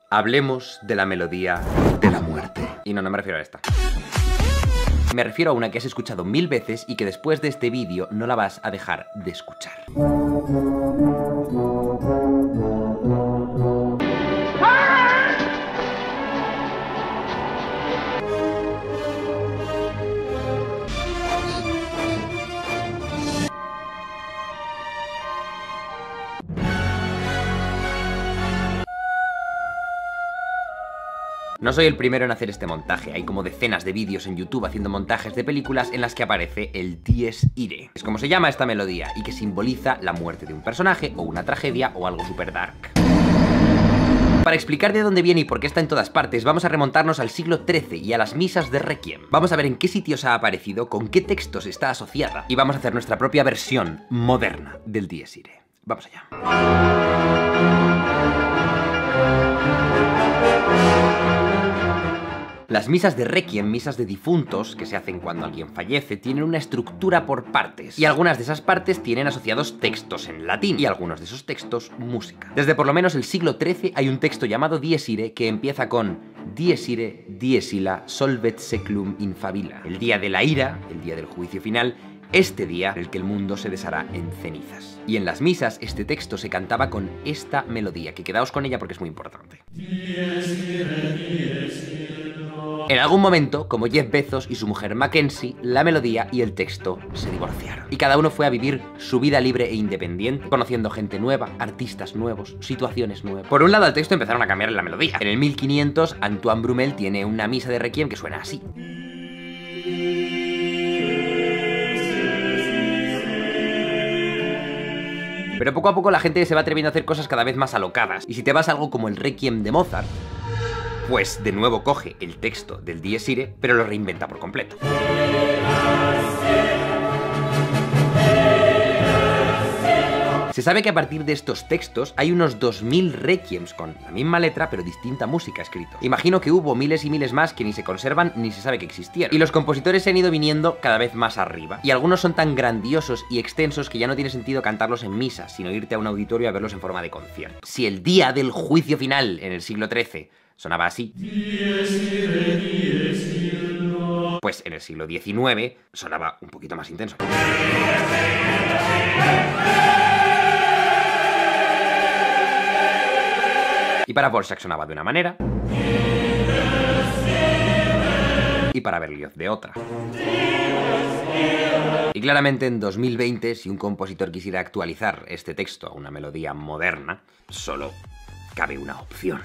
Hablemos de la melodía de la muerte. Y no me refiero a esta. Me refiero a una que has escuchado 1000 veces y que después de este vídeo no la vas a dejar de escuchar. No soy el primero en hacer este montaje, hay como decenas de vídeos en YouTube haciendo montajes de películas en las que aparece el Dies Irae. Es como se llama esta melodía y que simboliza la muerte de un personaje o una tragedia o algo super dark. Para explicar de dónde viene y por qué está en todas partes, vamos a remontarnos al siglo XIII y a las misas de Requiem. Vamos a ver en qué sitios ha aparecido, con qué textos está asociada y vamos a hacer nuestra propia versión moderna del Dies Irae. Vamos allá. Las misas de Requiem, misas de difuntos, que se hacen cuando alguien fallece, tienen una estructura por partes. Y algunas de esas partes tienen asociados textos en latín, y algunos de esos textos, música. Desde por lo menos el siglo XIII hay un texto llamado Dies Irae que empieza con Dies Irae, dies illa, solvet seclum in favilla. El día de la ira, el día del juicio final, este día en el que el mundo se deshará en cenizas. Y en las misas este texto se cantaba con esta melodía, que quedaos con ella porque es muy importante. En algún momento, como Jeff Bezos y su mujer Mackenzie, la melodía y el texto se divorciaron. Y cada uno fue a vivir su vida libre e independiente, conociendo gente nueva, artistas nuevos, situaciones nuevas. Por un lado, al texto empezaron a cambiar la melodía. En el 1500, Antoine Brumel tiene una misa de Requiem que suena así. Pero poco a poco la gente se va atreviendo a hacer cosas cada vez más alocadas. Y si te vas a algo como el Requiem de Mozart, pues de nuevo coge el texto del Dies Irae, pero lo reinventa por completo. Se sabe que a partir de estos textos hay unos 2000 requiems con la misma letra pero distinta música escrito. Imagino que hubo miles y miles más que ni se conservan ni se sabe que existieron. Y los compositores se han ido viniendo cada vez más arriba. Y algunos son tan grandiosos y extensos que ya no tiene sentido cantarlos en misa, sino irte a un auditorio a verlos en forma de concierto. Si el día del juicio final en el siglo XIII sonaba así, pues en el siglo XIX sonaba un poquito más intenso. Y para Dvořák sonaba de una manera y para Berlioz de otra. Y claramente en 2020, si un compositor quisiera actualizar este texto a una melodía moderna, solo cabe una opción.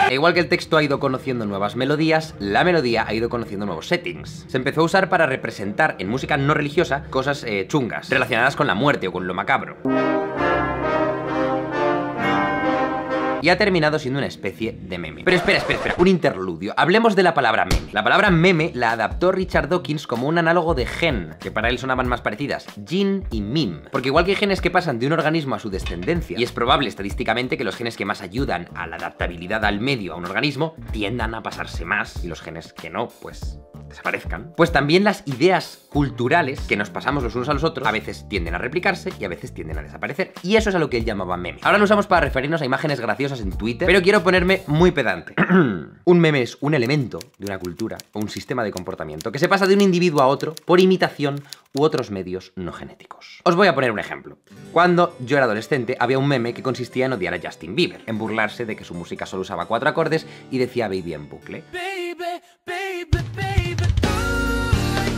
Igual que el texto ha ido conociendo nuevas melodías, la melodía ha ido conociendo nuevos settings. Se empezó a usar para representar en música no religiosa cosas chungas, relacionadas con la muerte o con lo macabro. Y ha terminado siendo una especie de meme. Pero espera, un interludio. Hablemos de la palabra meme. La palabra meme la adaptó Richard Dawkins como un análogo de gen, que para él sonaban más parecidas, gene y meme. Porque igual que hay genes que pasan de un organismo a su descendencia, y es probable estadísticamente que los genes que más ayudan a la adaptabilidad al medio a un organismo tiendan a pasarse más, y los genes que no, pues desaparezcan. Pues también las ideas culturales que nos pasamos los unos a los otros a veces tienden a replicarse y a veces tienden a desaparecer. Y eso es a lo que él llamaba meme. Ahora lo usamos para referirnos a imágenes graciosas en Twitter, pero quiero ponerme muy pedante. Un meme es un elemento de una cultura o un sistema de comportamiento que se pasa de un individuo a otro por imitación u otros medios no genéticos. Os voy a poner un ejemplo. Cuando yo era adolescente había un meme que consistía en odiar a Justin Bieber, en burlarse de que su música solo usaba 4 acordes y decía baby en bucle.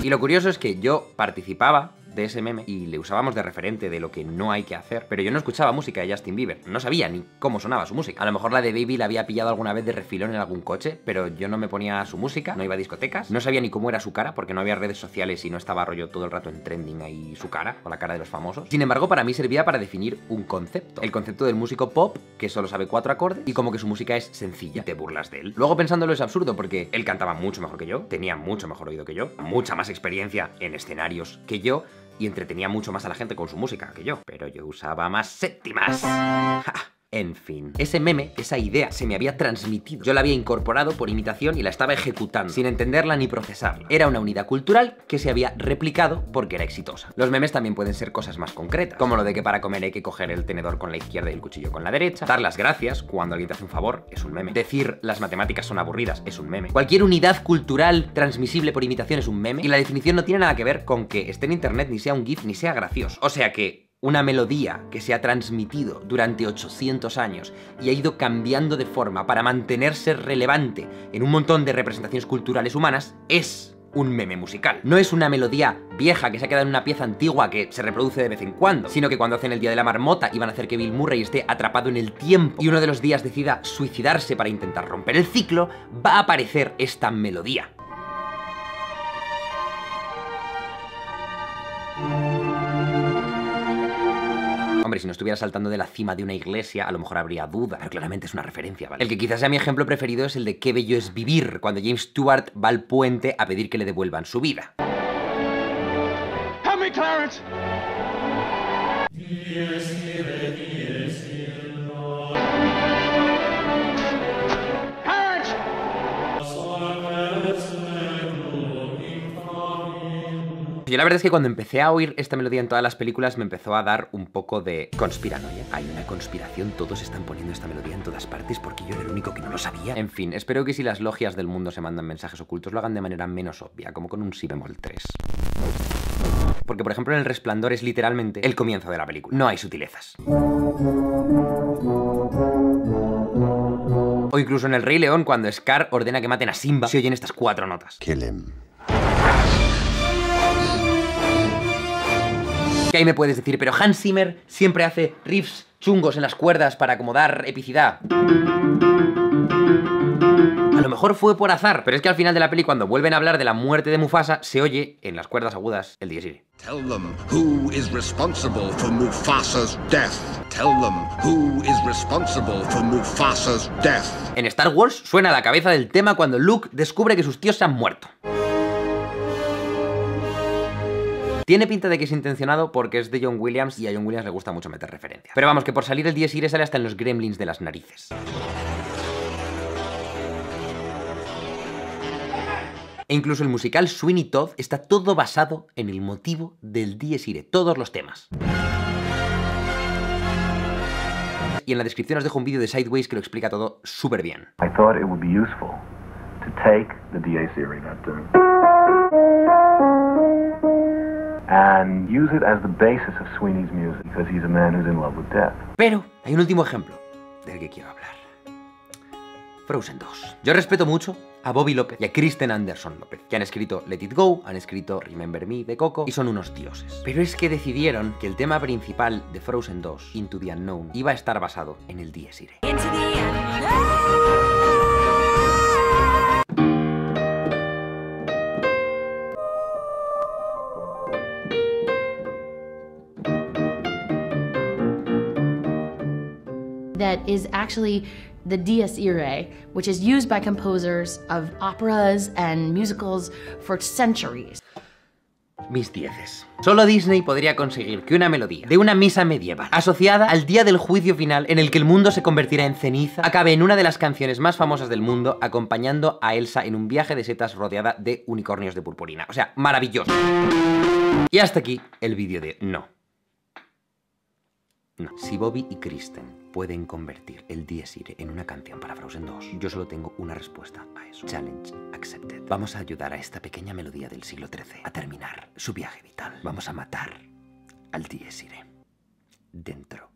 Y lo curioso es que yo participaba de ese meme y le usábamos de referente de lo que no hay que hacer, pero yo no escuchaba música de Justin Bieber, no sabía ni cómo sonaba su música. A lo mejor la de Baby la había pillado alguna vez de refilón en algún coche, pero yo no me ponía su música, no iba a discotecas, no sabía ni cómo era su cara porque no había redes sociales y no estaba rollo todo el rato en trending ahí su cara, o la cara de los famosos. Sin embargo, para mí servía para definir un concepto, el concepto del músico pop que solo sabe 4 acordes y como que su música es sencilla, te burlas de él. Luego pensándolo es absurdo porque él cantaba mucho mejor que yo, tenía mucho mejor oído que yo, mucha más experiencia en escenarios que yo y entretenía mucho más a la gente con su música que yo, pero yo usaba más séptimas. ¡Ja! En fin, ese meme, esa idea, se me había transmitido. Yo la había incorporado por imitación y la estaba ejecutando, sin entenderla ni procesarla. Era una unidad cultural que se había replicado porque era exitosa. Los memes también pueden ser cosas más concretas, como lo de que para comer hay que coger el tenedor con la izquierda y el cuchillo con la derecha. Dar las gracias cuando alguien te hace un favor es un meme. Decir las matemáticas son aburridas es un meme. Cualquier unidad cultural transmisible por imitación es un meme. Y la definición no tiene nada que ver con que esté en internet, ni sea un GIF, ni sea gracioso. O sea que una melodía que se ha transmitido durante 800 años y ha ido cambiando de forma para mantenerse relevante en un montón de representaciones culturales humanas es un meme musical. No es una melodía vieja que se ha quedado en una pieza antigua que se reproduce de vez en cuando, sino que cuando hacen el Día de la Marmota y van a hacer que Bill Murray esté atrapado en el tiempo y uno de los días decida suicidarse para intentar romper el ciclo, va a aparecer esta melodía. Hombre, si no estuviera saltando de la cima de una iglesia, a lo mejor habría duda, pero claramente es una referencia, ¿vale? El que quizás sea mi ejemplo preferido es el de Qué bello es vivir, cuando James Stewart va al puente a pedir que le devuelvan su vida. Help me, Clarence. Yo la verdad es que cuando empecé a oír esta melodía en todas las películas me empezó a dar un poco de conspiranoia. Hay una conspiración, todos están poniendo esta melodía en todas partes porque yo era el único que no lo sabía. En fin, espero que si las logias del mundo se mandan mensajes ocultos lo hagan de manera menos obvia, como con un si bemol 3. Porque, por ejemplo, en El Resplandor es literalmente el comienzo de la película. No hay sutilezas. O incluso en El Rey León, cuando Scar ordena que maten a Simba, se oyen estas 4 notas. Kill him. Que ahí me puedes decir, pero Hans Zimmer siempre hace riffs chungos en las cuerdas para como dar epicidad. A lo mejor fue por azar, pero es que al final de la peli, cuando vuelven a hablar de la muerte de Mufasa, se oye en las cuerdas agudas el Dies Irae. Tell them who is responsible for Mufasa's death. Tell them who is responsible for Mufasa's death. En Star Wars suena a la cabeza del tema cuando Luke descubre que sus tíos se han muerto. Tiene pinta de que es intencionado porque es de John Williams y a John Williams le gusta mucho meter referencias. Pero vamos, que por salir el Dies Irae sale hasta en los gremlins de las narices. E incluso el musical Sweeney Todd está todo basado en el motivo del Dies Irae, todos los temas. Y en la descripción os dejo un vídeo de Sideways que lo explica todo súper bien. I thought it would be useful to take the Dies Irae and use it as the basis of Sweeney's music, because he's a man who's in love with death. Pero hay un último ejemplo del que quiero hablar. Frozen 2. Yo respeto mucho a Bobby López y a Kristen Anderson López, que han escrito Let It Go, han escrito Remember Me de Coco y son unos dioses. Pero es que decidieron que el tema principal de Frozen 2, Into the Unknown, iba a estar basado en el Dies Irae. That is actually the Dies Irae, which is used by composers of operas and musicals for centuries. Mis dieces. Solo Disney podría conseguir que una melodía de una misa medieval asociada al día del juicio final en el que el mundo se convertirá en ceniza acabe en una de las canciones más famosas del mundo acompañando a Elsa en un viaje de setas rodeada de unicornios de purpurina. O sea, maravilloso. Y hasta aquí el vídeo de no. No. Si Bobby y Kristen pueden convertir el Dies Irae en una canción para Frozen 2, yo solo tengo una respuesta a eso. Challenge accepted. Vamos a ayudar a esta pequeña melodía del siglo XIII a terminar su viaje vital. Vamos a matar al Dies Irae. Dentro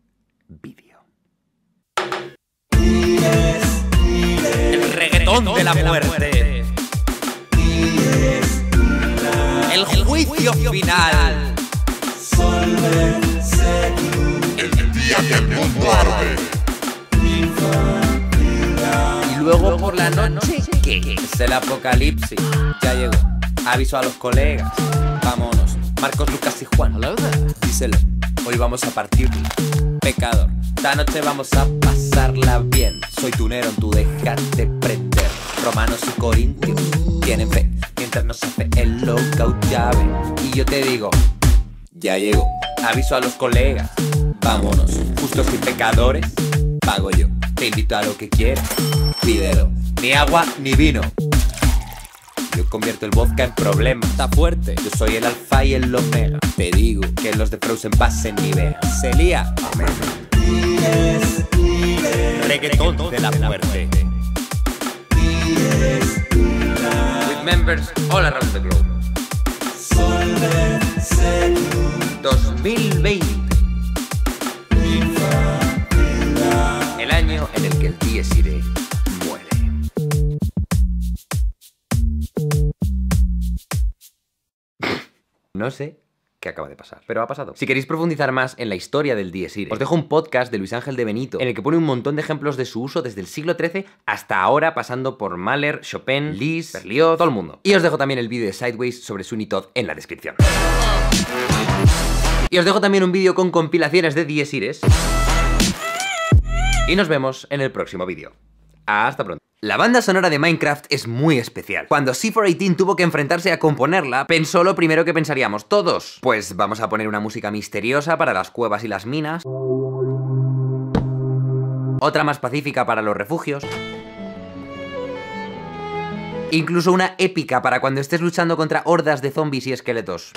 vídeo. El reggaetón de la muerte. El juicio final. El día que el mundo arde. Y luego por la noche, ¿qué? Es el apocalipsis. Ya llegó. Aviso a los colegas. Vámonos. Marcos, Lucas y Juan. Díselo. Hoy vamos a partirlo. Pecador. Esta noche vamos a pasarla bien. Soy tunero, tú déjate prender. Romanos y corintios tienen fe mientras nos hace el lockout llave. Y yo te digo, ya llegó. Aviso a los colegas. Vámonos. Justos y pecadores. Pago yo. Te invito a lo que quieras. Pídelo. Ni agua ni vino. Yo convierto el vodka en problema. Está fuerte. Yo soy el alfa y el omega. Te digo que los de Frozen pasen ni vean. Se lía. Reggaetón de la muerte. With members all around the globe. 2020. El año en el que el Dies Irae muere. No sé qué acaba de pasar, pero ha pasado. Si queréis profundizar más en la historia del Dies Irae, os dejo un podcast de Luis Ángel de Benito en el que pone un montón de ejemplos de su uso desde el siglo XIII hasta ahora, pasando por Mahler, Chopin, Liszt, Berlioz, todo el mundo. Y os dejo también el vídeo de Sideways sobre Sweeney Todd en la descripción. Y os dejo también un vídeo con compilaciones de Dies Iraes. Y nos vemos en el próximo vídeo. Hasta pronto. La banda sonora de Minecraft es muy especial. Cuando C418 tuvo que enfrentarse a componerla, pensó lo primero que pensaríamos todos. Pues vamos a poner una música misteriosa para las cuevas y las minas. Otra más pacífica para los refugios. Incluso una épica para cuando estés luchando contra hordas de zombies y esqueletos.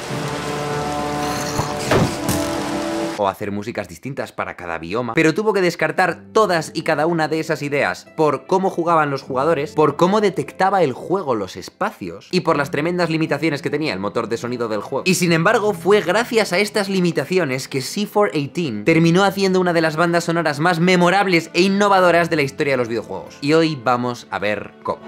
O hacer músicas distintas para cada bioma, pero tuvo que descartar todas y cada una de esas ideas por cómo jugaban los jugadores, por cómo detectaba el juego los espacios y por las tremendas limitaciones que tenía el motor de sonido del juego. Y sin embargo, fue gracias a estas limitaciones que C418 terminó haciendo una de las bandas sonoras más memorables e innovadoras de la historia de los videojuegos. Y hoy vamos a ver cómo.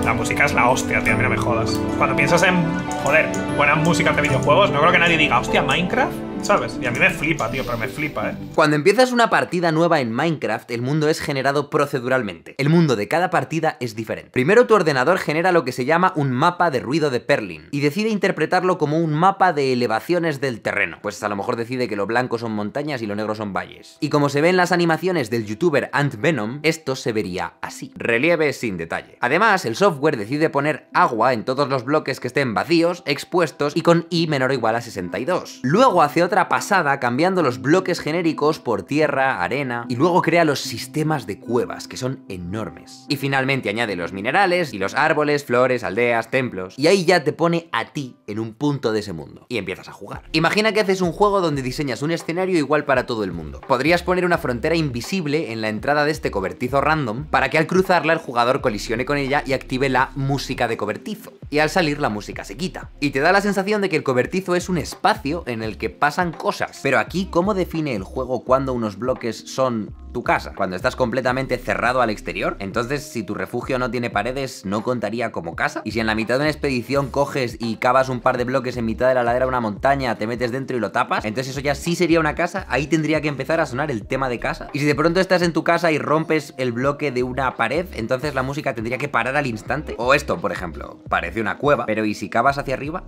La música es la hostia, tío, a mí no me jodas. Cuando piensas en, joder, buenas músicas de videojuegos, no creo que nadie diga, hostia, Minecraft, ¿sabes? Y a mí me flipa, tío, pero me flipa, Cuando empiezas una partida nueva en Minecraft, el mundo es generado proceduralmente. El mundo de cada partida es diferente. Primero tu ordenador genera lo que se llama un mapa de ruido de Perlin y decide interpretarlo como un mapa de elevaciones del terreno. Pues a lo mejor decide que lo blanco son montañas y lo negro son valles. Y como se ve en las animaciones del youtuber AntVenom, esto se vería así. Relieve sin detalle. Además, el software decide poner agua en todos los bloques que estén vacíos, expuestos y con I menor o igual a 62. Luego hace otra pasada cambiando los bloques genéricos por tierra, arena y luego crea los sistemas de cuevas, que son enormes. Y finalmente añade los minerales y los árboles, flores, aldeas, templos. Y ahí ya te pone a ti en un punto de ese mundo. Y empiezas a jugar. Imagina que haces un juego donde diseñas un escenario igual para todo el mundo. Podrías poner una frontera invisible en la entrada de este cobertizo random para que al cruzarla el jugador colisione con ella y active la música de cobertizo. Y al salir la música se quita. Y te da la sensación de que el cobertizo es un espacio en el que pasan cosas. Pero aquí, ¿cómo define el juego cuando unos bloques son tu casa? Cuando estás completamente cerrado al exterior. Entonces, si tu refugio no tiene paredes, ¿no contaría como casa? Y si en la mitad de una expedición coges y cavas un par de bloques en mitad de la ladera de una montaña, te metes dentro y lo tapas, entonces eso ya sí sería una casa. Ahí tendría que empezar a sonar el tema de casa. Y si de pronto estás en tu casa y rompes el bloque de una pared, entonces la música tendría que parar al instante. O esto, por ejemplo, parece una cueva, pero ¿y si cavas hacia arriba?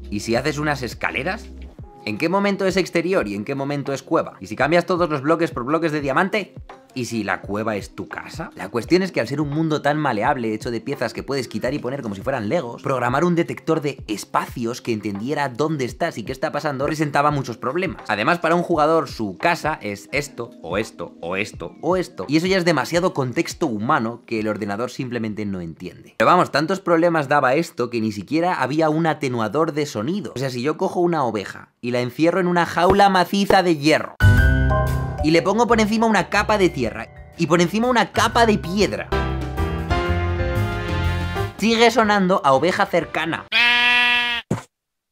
¿Y si haces unas escaleras? ¿En qué momento es exterior y en qué momento es cueva? ¿Y si cambias todos los bloques por bloques de diamante? ¿Y si la cueva es tu casa? La cuestión es que al ser un mundo tan maleable, hecho de piezas que puedes quitar y poner como si fueran legos, programar un detector de espacios que entendiera dónde estás y qué está pasando presentaba muchos problemas. Además, para un jugador, su casa es esto, o esto, o esto, o esto. Y eso ya es demasiado contexto humano que el ordenador simplemente no entiende. Pero vamos, tantos problemas daba esto que ni siquiera había un atenuador de sonido. O sea, si yo cojo una oveja y la encierro en una jaula maciza de hierro y le pongo por encima una capa de tierra y por encima una capa de piedra, sigue sonando a oveja cercana.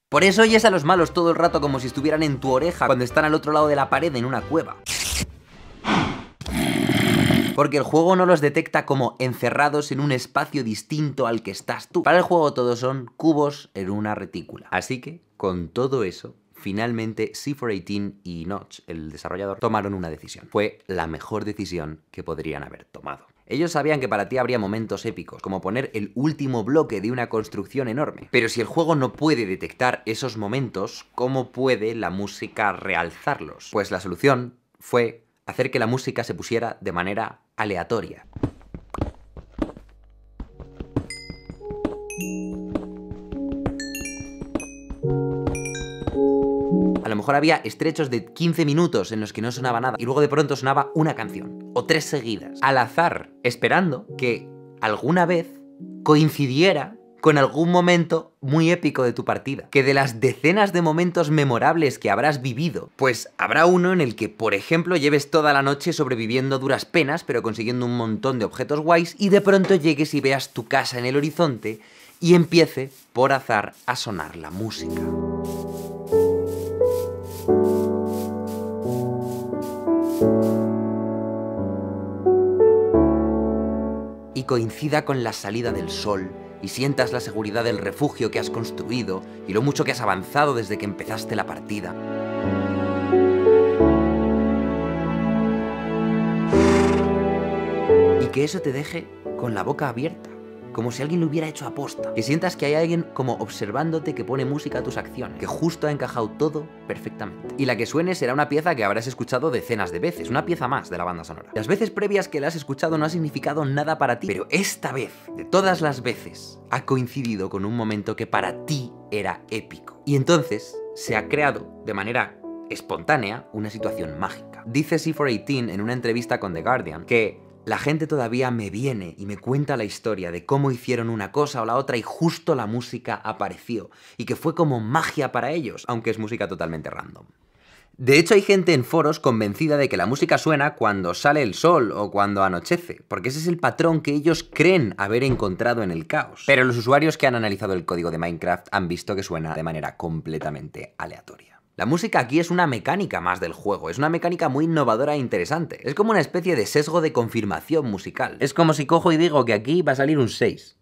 Por eso oyes a los malos todo el rato como si estuvieran en tu oreja cuando están al otro lado de la pared en una cueva. Porque el juego no los detecta como encerrados en un espacio distinto al que estás tú. Para el juego todos son cubos en una retícula. Así que, con todo eso, finalmente C418 y Notch, el desarrollador, tomaron una decisión. Fue la mejor decisión que podrían haber tomado. Ellos sabían que para ti habría momentos épicos, como poner el último bloque de una construcción enorme. Pero si el juego no puede detectar esos momentos, ¿cómo puede la música realzarlos? Pues la solución fue hacer que la música se pusiera de manera aleatoria. A lo mejor había estrechos de 15 minutos en los que no sonaba nada y luego de pronto sonaba una canción, o 3 seguidas, al azar, esperando que alguna vez coincidiera con algún momento muy épico de tu partida. Que de las decenas de momentos memorables que habrás vivido, pues habrá uno en el que, por ejemplo, lleves toda la noche sobreviviendo a duras penas, pero consiguiendo un montón de objetos guays, y de pronto llegues y veas tu casa en el horizonte y empiece, por azar, a sonar la música. Y coincida con la salida del sol, y sientas la seguridad del refugio que has construido y lo mucho que has avanzado desde que empezaste la partida. Y que eso te deje con la boca abierta, como si alguien lo hubiera hecho a posta. Que sientas que hay alguien como observándote que pone música a tus acciones, que justo ha encajado todo perfectamente. Y la que suene será una pieza que habrás escuchado decenas de veces, una pieza más de la banda sonora. Las veces previas que la has escuchado no ha significado nada para ti, pero esta vez, de todas las veces, ha coincidido con un momento que para ti era épico. Y entonces se ha creado de manera espontánea una situación mágica. Dice C418 en una entrevista con The Guardian que la gente todavía me viene y me cuenta la historia de cómo hicieron una cosa o la otra y justo la música apareció, y que fue como magia para ellos, aunque es música totalmente random. De hecho, hay gente en foros convencida de que la música suena cuando sale el sol o cuando anochece, porque ese es el patrón que ellos creen haber encontrado en el caos. Pero los usuarios que han analizado el código de Minecraft han visto que suena de manera completamente aleatoria. La música aquí es una mecánica más del juego, es una mecánica muy innovadora e interesante. Es como una especie de sesgo de confirmación musical. Es como si cojo y digo que aquí va a salir un 6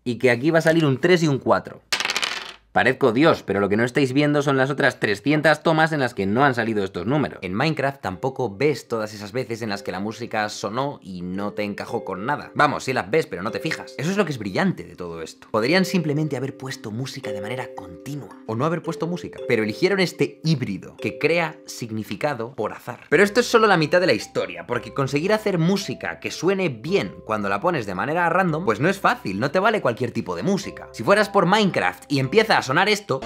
y que aquí va a salir un 3 y un 4. Parezco Dios, pero lo que no estáis viendo son las otras 300 tomas en las que no han salido estos números. En Minecraft tampoco ves todas esas veces en las que la música sonó y no te encajó con nada. Vamos, sí las ves, pero no te fijas. Eso es lo que es brillante de todo esto. Podrían simplemente haber puesto música de manera continua, o no haber puesto música, pero eligieron este híbrido que crea significado por azar. Pero esto es solo la mitad de la historia, porque conseguir hacer música que suene bien cuando la pones de manera random, pues no es fácil, no te vale cualquier tipo de música. Si fueras por Minecraft y empiezas sonar esto,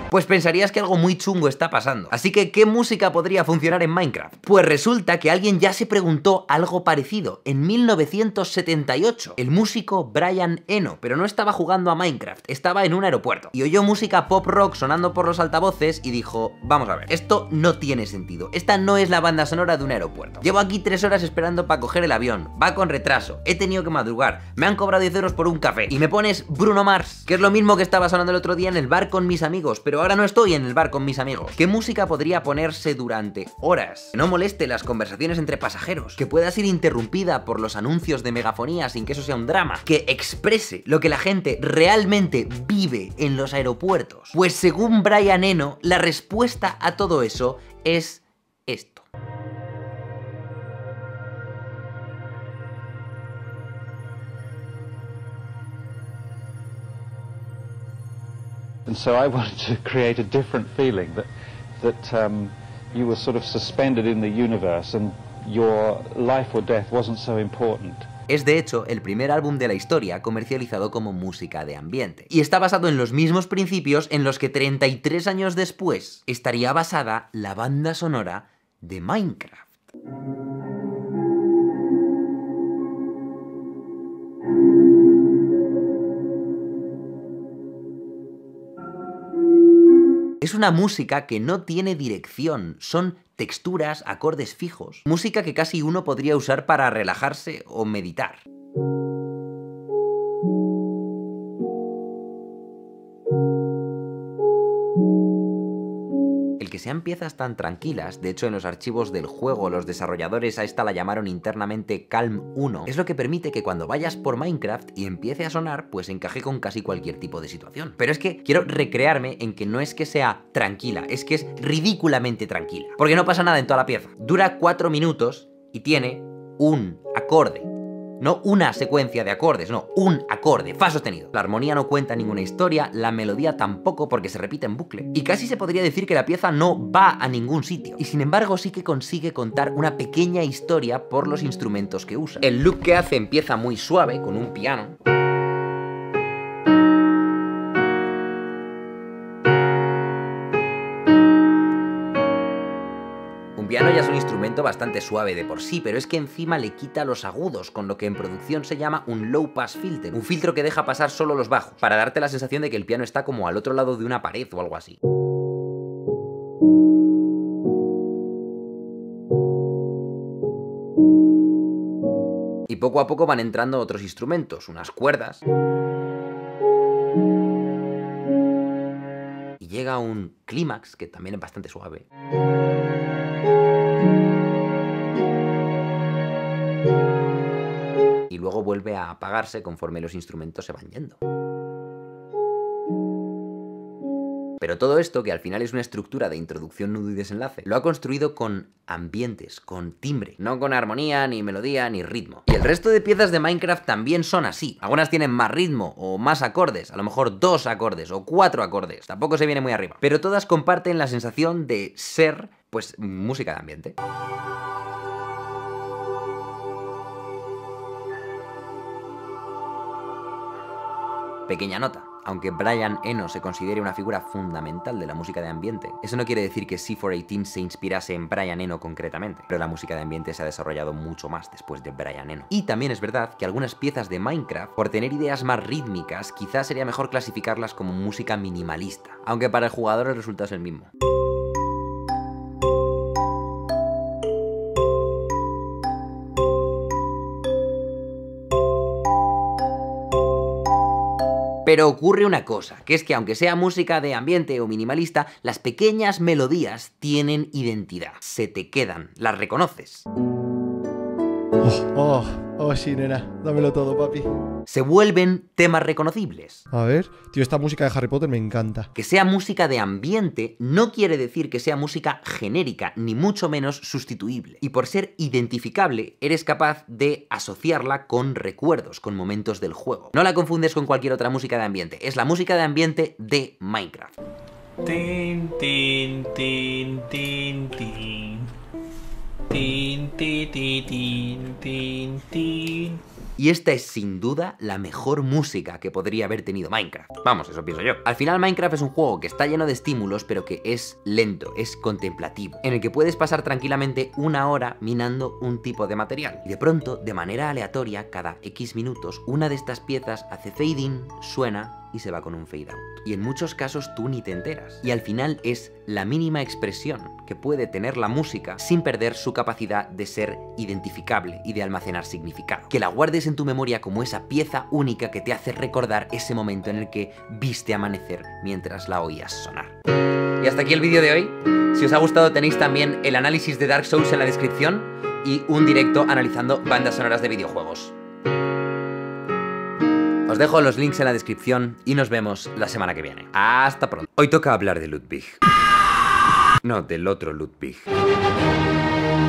pues pensarías que algo muy chungo está pasando. Así que, ¿qué música podría funcionar en Minecraft? Pues resulta que alguien ya se preguntó algo parecido en 1978. El músico Brian Eno, pero no estaba jugando a Minecraft, estaba en un aeropuerto y oyó música pop rock sonando por los altavoces y dijo, vamos a ver, esto no tiene sentido, esta no es la banda sonora de un aeropuerto. Llevo aquí 3 horas esperando para coger el avión, va con retraso, he tenido que madrugar, me han cobrado 10 euros por un café y me pones Bruno Mars, que es lo mismo que estaba sonando el otro día en el bar con mis amigos, pero ahora no estoy en el bar con mis amigos. ¿Qué música podría ponerse durante horas? Que no moleste las conversaciones entre pasajeros, que pueda ser interrumpida por los anuncios de megafonía sin que eso sea un drama, que exprese lo que la gente realmente vive en los aeropuertos. Pues según Brian Eno, la respuesta a todo eso es esto. And so I wanted to create a different feeling, that you were sort of suspended in the universe and your life or death wasn't so important. Es de hecho el primer álbum de la historia comercializado como música de ambiente. Y está basado en los mismos principios en los que 33 años después estaría basada la banda sonora de Minecraft. Es una música que no tiene dirección, son texturas, acordes fijos. Música que casi uno podría usar para relajarse o meditar. El aunque sean piezas tan tranquilas, de hecho en los archivos del juego los desarrolladores a esta la llamaron internamente Calm 1, es lo que permite que cuando vayas por Minecraft y empiece a sonar, pues encaje con casi cualquier tipo de situación. Pero es que quiero recrearme en que no es que sea tranquila, es que es ridículamente tranquila, porque no pasa nada en toda la pieza. Dura 4 minutos y tiene un acorde. No una secuencia de acordes, no, un acorde, fa sostenido. La armonía no cuenta ninguna historia, la melodía tampoco porque se repite en bucle. Y casi se podría decir que la pieza no va a ningún sitio. Y sin embargo sí que consigue contar una pequeña historia por los instrumentos que usa. El loop que hace empieza muy suave, con un piano. Un piano ya es un instrumento bastante suave de por sí, pero es que encima le quita los agudos, con lo que en producción se llama un low pass filter, un filtro que deja pasar solo los bajos, para darte la sensación de que el piano está como al otro lado de una pared o algo así. Y poco a poco van entrando otros instrumentos, unas cuerdas. Y llega un clímax, que también es bastante suave. Y luego vuelve a apagarse conforme los instrumentos se van yendo. Pero todo esto, que al final es una estructura de introducción, nudo y desenlace, lo ha construido con ambientes, con timbre, no con armonía, ni melodía, ni ritmo. Y el resto de piezas de Minecraft también son así. Algunas tienen más ritmo o más acordes, a lo mejor 2 acordes o 4 acordes, tampoco se viene muy arriba. Pero todas comparten la sensación de ser, pues, música de ambiente. Pequeña nota. Aunque Brian Eno se considere una figura fundamental de la música de ambiente, eso no quiere decir que C418 se inspirase en Brian Eno concretamente, pero la música de ambiente se ha desarrollado mucho más después de Brian Eno. Y también es verdad que algunas piezas de Minecraft, por tener ideas más rítmicas, quizás sería mejor clasificarlas como música minimalista, aunque para el jugador el resultado es el mismo. Pero ocurre una cosa, que es que aunque sea música de ambiente o minimalista, las pequeñas melodías tienen identidad. Se te quedan, las reconoces. Oh, sí, nena. Dámelo todo, papi. Se vuelven temas reconocibles. A ver, tío, esta música de Harry Potter me encanta. Que sea música de ambiente no quiere decir que sea música genérica, ni mucho menos sustituible. Y por ser identificable, eres capaz de asociarla con recuerdos, con momentos del juego. No la confundes con cualquier otra música de ambiente, es la música de ambiente de Minecraft. Tin, tin, tin, tin, tin. Tin, tin, tin, tin, tin. Y esta es sin duda la mejor música que podría haber tenido Minecraft. Vamos, eso pienso yo. Al final Minecraft es un juego que está lleno de estímulos, pero que es lento, es contemplativo, en el que puedes pasar tranquilamente 1 hora minando un tipo de material. Y de pronto, de manera aleatoria, cada X minutos, una de estas piezas hace fade in, suena y se va con un fade out. Y en muchos casos tú ni te enteras. Y al final es la mínima expresión que puede tener la música sin perder su capacidad de ser identificable y de almacenar significado. Que la guardes en tu memoria como esa pieza única que te hace recordar ese momento en el que viste amanecer mientras la oías sonar. Y hasta aquí el vídeo de hoy. Si os ha gustado tenéis también el análisis de Dark Souls en la descripción y un directo analizando bandas sonoras de videojuegos. Os dejo los links en la descripción y nos vemos la semana que viene. Hasta pronto. Hoy toca hablar de Ludwig. No, del otro Ludwig.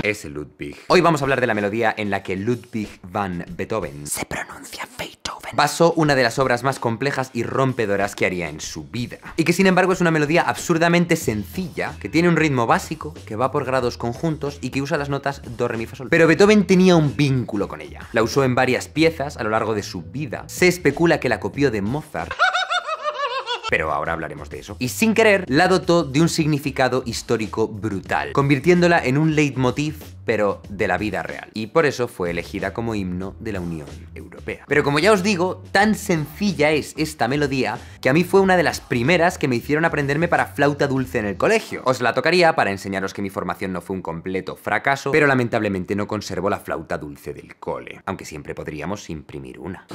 Ese Ludwig. Hoy vamos a hablar de la melodía en la que Ludwig van Beethoven se pronuncia Beethoven. Basó una de las obras más complejas y rompedoras que haría en su vida. Y que sin embargo es una melodía absurdamente sencilla, que tiene un ritmo básico, que va por grados conjuntos y que usa las notas do, re, mi, fa, sol. Pero Beethoven tenía un vínculo con ella. La usó en varias piezas a lo largo de su vida. Se especula que la copió de Mozart. Pero ahora hablaremos de eso. Y sin querer, la dotó de un significado histórico brutal, convirtiéndola en un leitmotiv, pero de la vida real. Y por eso fue elegida como himno de la Unión Europea. Pero como ya os digo, tan sencilla es esta melodía que a mí fue una de las primeras que me hicieron aprenderme para flauta dulce en el colegio. Os la tocaría para enseñaros que mi formación no fue un completo fracaso, pero lamentablemente no conservo la flauta dulce del cole, aunque siempre podríamos imprimir una.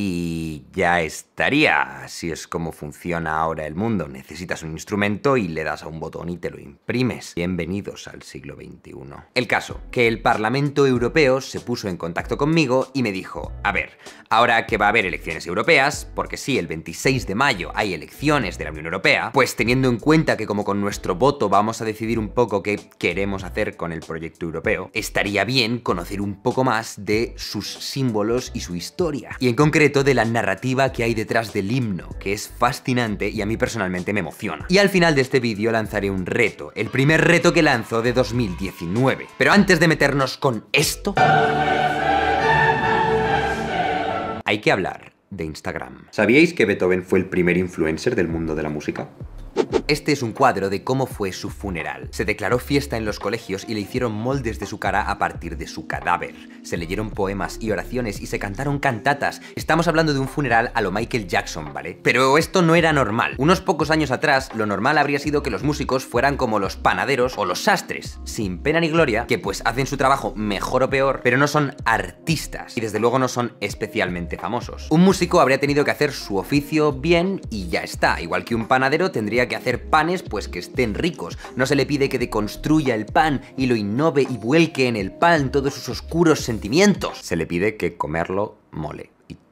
y ya estaría. Así es como funciona ahora el mundo. Necesitas un instrumento y le das a un botón y te lo imprimes. Bienvenidos al siglo XXI. El caso, que el Parlamento Europeo se puso en contacto conmigo y me dijo, a ver, ahora que va a haber elecciones europeas, porque sí, el 26 de mayo hay elecciones de la Unión Europea, pues teniendo en cuenta que como con nuestro voto vamos a decidir un poco qué queremos hacer con el proyecto europeo, estaría bien conocer un poco más de sus símbolos y su historia. Y en concreto de la narrativa que hay detrás del himno, que es fascinante y a mí personalmente me emociona. Y al final de este vídeo lanzaré un reto, el primer reto que lanzo de 2019. Pero antes de meternos con esto, hay que hablar de Instagram. ¿Sabíais que Beethoven fue el primer influencer del mundo de la música? Este es un cuadro de cómo fue su funeral. Se declaró fiesta en los colegios y le hicieron moldes de su cara a partir de su cadáver. Se leyeron poemas y oraciones y se cantaron cantatas. Estamos hablando de un funeral a lo Michael Jackson, ¿vale? Pero esto no era normal. Unos pocos años atrás, lo normal habría sido que los músicos fueran como los panaderos o los sastres, sin pena ni gloria, que pues hacen su trabajo mejor o peor, pero no son artistas y desde luego no son especialmente famosos. Un músico habría tenido que hacer su oficio bien y ya está. Igual que un panadero tendría que hacer panes pues que estén ricos. No se le pide que deconstruya el pan y lo innove y vuelque en el pan todos sus oscuros sentimientos. Se le pide que comerlo mole.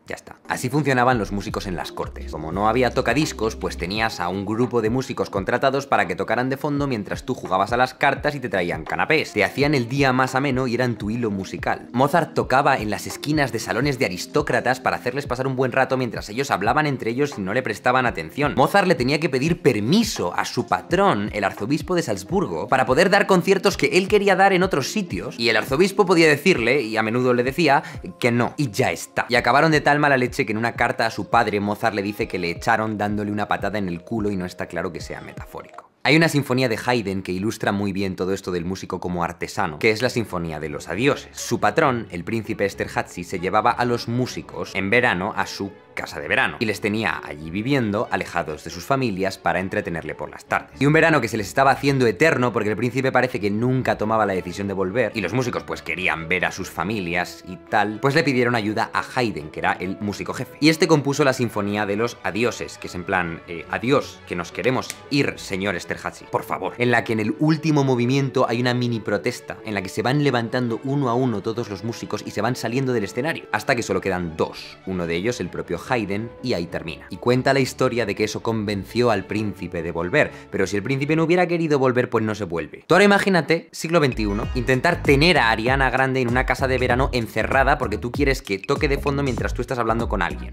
Ya está. Así funcionaban los músicos en las cortes. Como no había tocadiscos, pues tenías a un grupo de músicos contratados para que tocaran de fondo mientras tú jugabas a las cartas y te traían canapés. Te hacían el día más ameno y eran tu hilo musical. Mozart tocaba en las esquinas de salones de aristócratas para hacerles pasar un buen rato mientras ellos hablaban entre ellos y no le prestaban atención. Mozart le tenía que pedir permiso a su patrón, el arzobispo de Salzburgo, para poder dar conciertos que él quería dar en otros sitios, y el arzobispo podía decirle, y a menudo le decía, que no, y ya está. Y acabaron de tal mala leche que en una carta a su padre Mozart le dice que le echaron dándole una patada en el culo y no está claro que sea metafórico. Hay una sinfonía de Haydn que ilustra muy bien todo esto del músico como artesano, que es la Sinfonía de los Adioses. Su patrón, el príncipe Esterházy, se llevaba a los músicos en verano a su casa de verano y les tenía allí viviendo, alejados de sus familias, para entretenerle por las tardes. Y un verano que se les estaba haciendo eterno porque el príncipe parece que nunca tomaba la decisión de volver y los músicos pues querían ver a sus familias y tal, pues le pidieron ayuda a Haydn, que era el músico jefe. Y este compuso la Sinfonía de los Adioses, que es en plan, adiós, que nos queremos ir, señor Esterházy, por favor. En la que en el último movimiento hay una mini protesta, en la que se van levantando uno a uno todos los músicos y se van saliendo del escenario, hasta que solo quedan dos. Uno de ellos, el propio Haydn, y ahí termina. Y cuenta la historia de que eso convenció al príncipe de volver, pero si el príncipe no hubiera querido volver, pues no se vuelve. Tú ahora imagínate, siglo XXI, intentar tener a Ariana Grande en una casa de verano encerrada porque tú quieres que toque de fondo mientras tú estás hablando con alguien.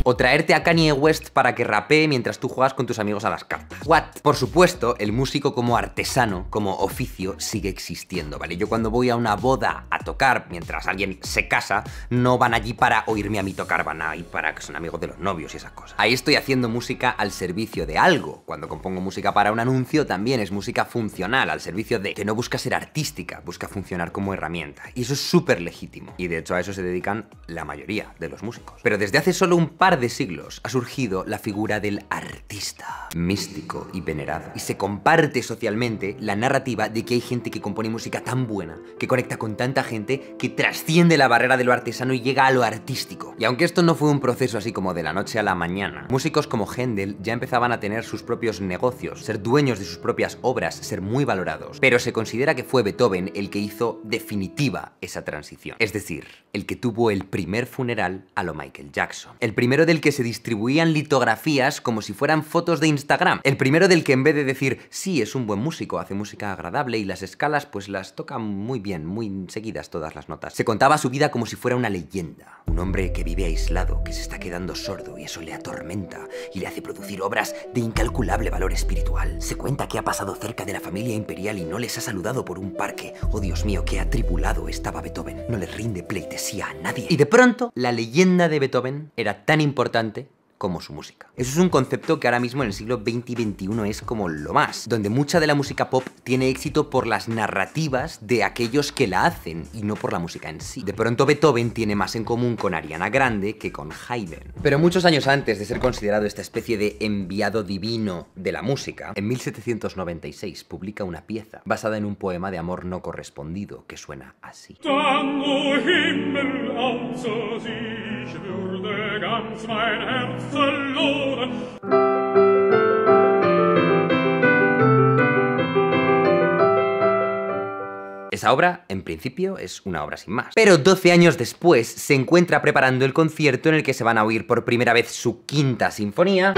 O traerte a Kanye West para que rapee mientras tú juegas con tus amigos a las cartas. What? Por supuesto, el músico como artesano, como oficio, sigue existiendo, ¿vale? Yo cuando voy a una boda a tocar mientras alguien se casa, no van allí para oírme a mí tocar, van ahí para que son amigos de los novios y esas cosas. Ahí estoy haciendo música al servicio de algo. Cuando compongo música para un anuncio, también es música funcional, al servicio de, que no busca ser artística, busca funcionar como herramienta. Y eso es súper legítimo. Y de hecho a eso se dedican la mayoría de los músicos. Pero desde hace solo un par de siglos ha surgido la figura del artista, místico y venerado. Y se comparte socialmente la narrativa de que hay gente que compone música tan buena, que conecta con tanta gente, que trasciende la barrera de lo artesano y llega a lo artístico. Y aunque esto no fue un proceso así como de la noche a la mañana, músicos como Händel ya empezaban a tener sus propios negocios, ser dueños de sus propias obras, ser muy valorados. Pero se considera que fue Beethoven el que hizo definitiva esa transición. Es decir, el que tuvo el primer funeral a lo Michael Jackson. El primero del que se distribuían litografías como si fueran fotos de Instagram. El primero del que en vez de decir, sí, es un buen músico, hace música agradable y las escalas pues las toca muy bien, muy seguidas todas las notas. Se contaba su vida como si fuera una leyenda. Un hombre que vive aislado, que se está quedando sordo y eso le atormenta y le hace producir obras de incalculable valor espiritual. Se cuenta que ha pasado cerca de la familia imperial y no les ha saludado por un parque. Oh Dios mío, qué atribulado estaba Beethoven. No le rinde pleitesía a nadie. Y de pronto, la leyenda de Beethoven era tan importante como su música. Eso es un concepto que ahora mismo en el siglo XX y XXI es como lo más, donde mucha de la música pop tiene éxito por las narrativas de aquellos que la hacen y no por la música en sí. De pronto Beethoven tiene más en común con Ariana Grande que con Haydn. Pero muchos años antes de ser considerado esta especie de enviado divino de la música, en 1796 publica una pieza basada en un poema de amor no correspondido que suena así. Esa obra, en principio, es una obra sin más. Pero 12 años después se encuentra preparando el concierto en el que se van a oír por primera vez su quinta sinfonía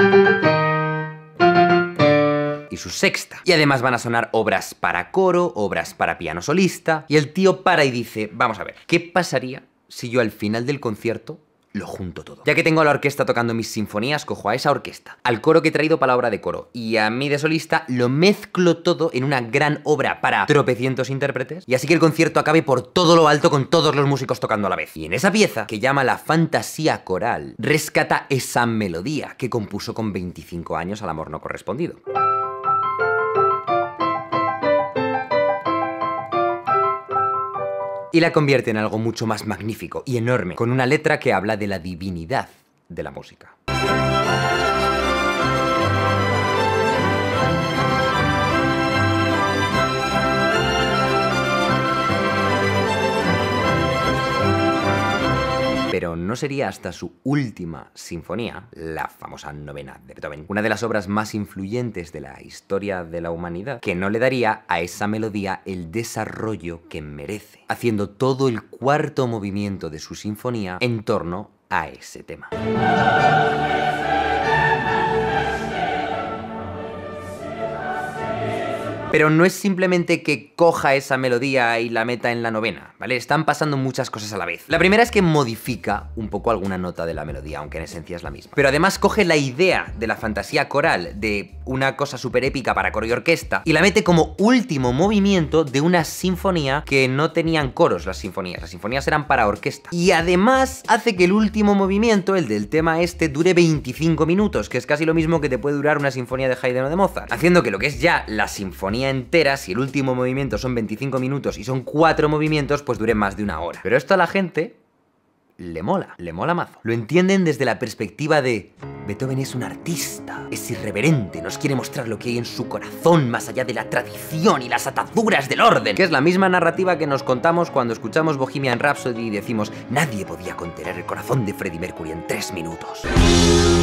y su sexta. Y además van a sonar obras para coro, obras para piano solista, y el tío para y dice, vamos a ver, ¿qué pasaría si yo al final del concierto lo junto todo? Ya que tengo a la orquesta tocando mis sinfonías, cojo a esa orquesta, al coro que he traído para la obra de coro y a mí de solista, lo mezclo todo en una gran obra para tropecientos intérpretes, y así que el concierto acabe por todo lo alto con todos los músicos tocando a la vez. Y en esa pieza, que llama la Fantasía Coral, rescata esa melodía que compuso con 25 años al amor no correspondido. Y la convierte en algo mucho más magnífico y enorme, con una letra que habla de la divinidad de la música. Pero no sería hasta su última sinfonía, la famosa novena de Beethoven, una de las obras más influyentes de la historia de la humanidad, que no le daría a esa melodía el desarrollo que merece, haciendo todo el cuarto movimiento de su sinfonía en torno a ese tema. Pero no es simplemente que coja esa melodía y la meta en la novena, ¿vale? Están pasando muchas cosas a la vez. La primera es que modifica un poco alguna nota de la melodía, aunque en esencia es la misma. Pero además coge la idea de la fantasía coral, de una cosa súper épica para coro y orquesta, y la mete como último movimiento de una sinfonía que no tenían coros las sinfonías eran para orquesta. Y además hace que el último movimiento, el del tema este, dure 25 minutos, que es casi lo mismo que te puede durar una sinfonía de Haydn o de Mozart, haciendo que lo que es ya la sinfonía entera, si el último movimiento son 25 minutos y son 4 movimientos, pues dure más de una hora. Pero esto a la gente le mola mazo. Lo entienden desde la perspectiva de Beethoven es un artista, es irreverente, nos quiere mostrar lo que hay en su corazón más allá de la tradición y las ataduras del orden, que es la misma narrativa que nos contamos cuando escuchamos Bohemian Rhapsody y decimos nadie podía contener el corazón de Freddie Mercury en 3 minutos.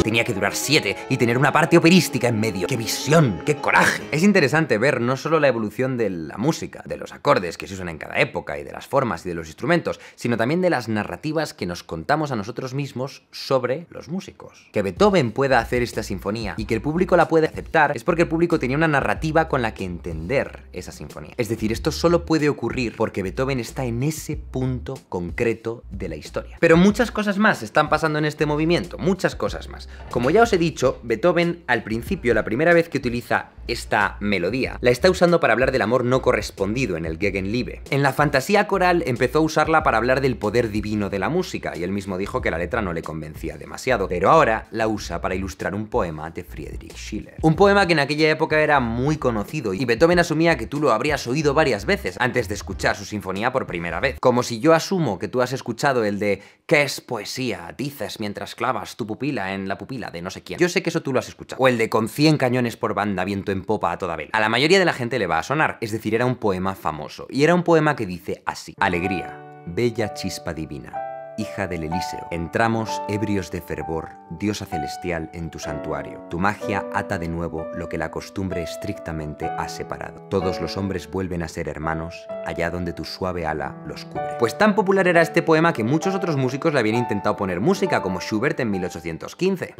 Tenía que durar 7 y tener una parte operística en medio. ¡Qué visión! ¡Qué coraje! Es interesante ver no solo la evolución de la música, de los acordes que se usan en cada época y de las formas y de los instrumentos, sino también de las narrativas que nos contamos a nosotros mismos sobre los músicos. Que Beethoven pueda hacer esta sinfonía y que el público la pueda aceptar es porque el público tenía una narrativa con la que entender esa sinfonía. Es decir, esto solo puede ocurrir porque Beethoven está en ese punto concreto de la historia. Pero muchas cosas más están pasando en este movimiento, muchas cosas más. Como ya os he dicho, Beethoven al principio, la primera vez que utiliza esta melodía, la está usando para hablar del amor no correspondido en el Gegenliebe. En la fantasía coral empezó a usarla para hablar del poder divino de la música y él mismo dijo que la letra no le convencía demasiado, pero ahora la usa para ilustrar un poema de Friedrich Schiller. Un poema que en aquella época era muy conocido y Beethoven asumía que tú lo habrías oído varias veces antes de escuchar su sinfonía por primera vez. Como si yo asumo que tú has escuchado el de ¿qué es poesía? Dices mientras clavas tu pupila en la pupila de no sé quién. Yo sé que eso tú lo has escuchado. O el de con 100 cañones por banda, viento en popa a toda vela. A la mayoría de la gente le va a sonar, es decir, era un poema famoso. Y era un poema que dice así: alegría, bella chispa divina, hija del Elíseo, entramos ebrios de fervor, diosa celestial, en tu santuario. Tu magia ata de nuevo lo que la costumbre estrictamente ha separado. Todos los hombres vuelven a ser hermanos, allá donde tu suave ala los cubre. Pues tan popular era este poema que muchos otros músicos le habían intentado poner música, como Schubert en 1815.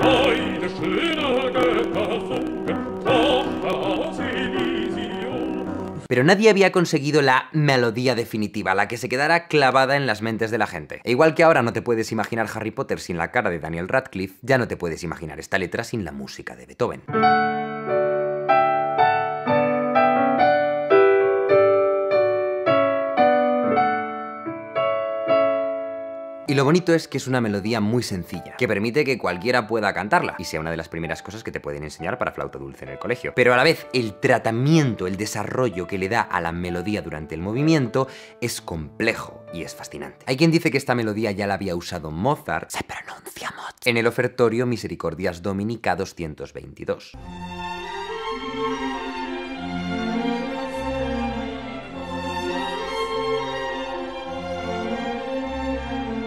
Pero nadie había conseguido la melodía definitiva, la que se quedara clavada en las mentes de la gente. E igual que ahora no te puedes imaginar Harry Potter sin la cara de Daniel Radcliffe, ya no te puedes imaginar esta letra sin la música de Beethoven. Y lo bonito es que es una melodía muy sencilla, que permite que cualquiera pueda cantarla, y sea una de las primeras cosas que te pueden enseñar para flauta dulce en el colegio. Pero a la vez, el tratamiento, el desarrollo que le da a la melodía durante el movimiento es complejo y es fascinante. Hay quien dice que esta melodía ya la había usado Mozart, se pronuncia Mozart, en el ofertorio Misericordias Domini K222.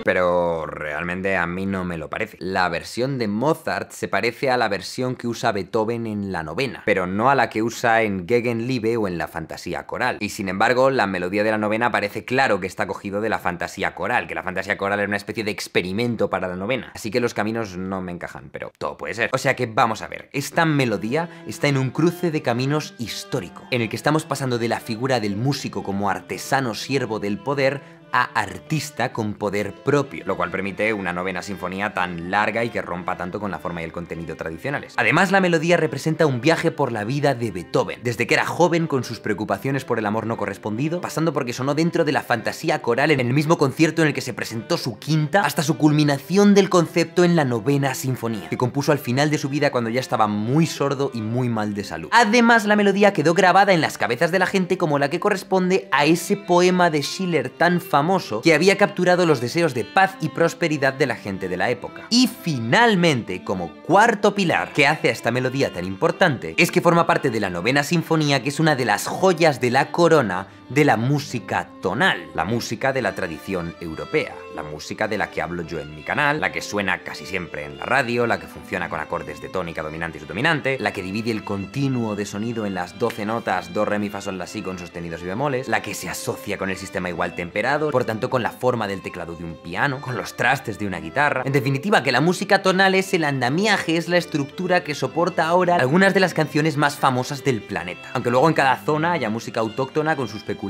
Pero realmente a mí no me lo parece. La versión de Mozart se parece a la versión que usa Beethoven en la novena, pero no a la que usa en Gegenliebe o en la fantasía coral. Y sin embargo, la melodía de la novena parece claro que está cogido de la fantasía coral, que la fantasía coral era una especie de experimento para la novena. Así que los caminos no me encajan, pero todo puede ser. O sea que vamos a ver, esta melodía está en un cruce de caminos histórico, en el que estamos pasando de la figura del músico como artesano siervo del poder a artista con poder propio, lo cual permite una novena sinfonía tan larga y que rompa tanto con la forma y el contenido tradicionales. Además, la melodía representa un viaje por la vida de Beethoven, desde que era joven con sus preocupaciones por el amor no correspondido, pasando porque sonó dentro de la fantasía coral en el mismo concierto en el que se presentó su quinta, hasta su culminación del concepto en la novena sinfonía, que compuso al final de su vida cuando ya estaba muy sordo y muy mal de salud. Además, la melodía quedó grabada en las cabezas de la gente como la que corresponde a ese poema de Schiller tan famoso que había capturado los deseos de paz y prosperidad de la gente de la época. Y finalmente, como cuarto pilar que hace a esta melodía tan importante, es que forma parte de la novena sinfonía, que es una de las joyas de la corona de la música tonal, la música de la tradición europea, la música de la que hablo yo en mi canal, la que suena casi siempre en la radio, la que funciona con acordes de tónica dominante y subdominante, la que divide el continuo de sonido en las 12 notas do, re, mi, fa, sol, la, si con sostenidos y bemoles, la que se asocia con el sistema igual temperado, por tanto con la forma del teclado de un piano, con los trastes de una guitarra. En definitiva, que la música tonal es el andamiaje, es la estructura que soporta ahora algunas de las canciones más famosas del planeta, aunque luego en cada zona haya música autóctona con sus peculiaridades.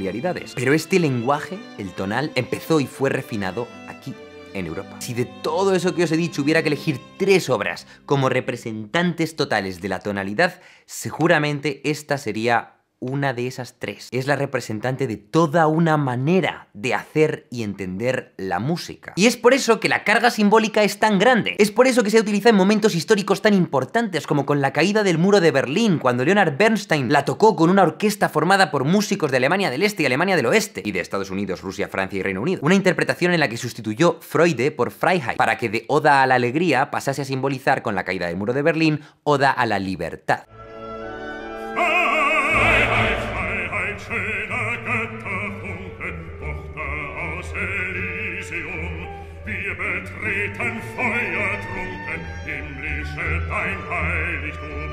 Pero este lenguaje, el tonal, empezó y fue refinado aquí, en Europa. Si de todo eso que os he dicho hubiera que elegir 3 obras como representantes totales de la tonalidad, seguramente esta sería una de esas 3. Es la representante de toda una manera de hacer y entender la música. Y es por eso que la carga simbólica es tan grande. Es por eso que se utiliza en momentos históricos tan importantes como con la caída del muro de Berlín, cuando Leonard Bernstein la tocó con una orquesta formada por músicos de Alemania del Este y Alemania del Oeste, y de Estados Unidos, Rusia, Francia y Reino Unido. Una interpretación en la que sustituyó Freude por Freiheit, para que de Oda a la alegría pasase a simbolizar con la caída del muro de Berlín Oda a la libertad. Schöner Götterfunken, Tochter aus Elysium, wir betreten feuertrunken, himmlische dein Heiligtum.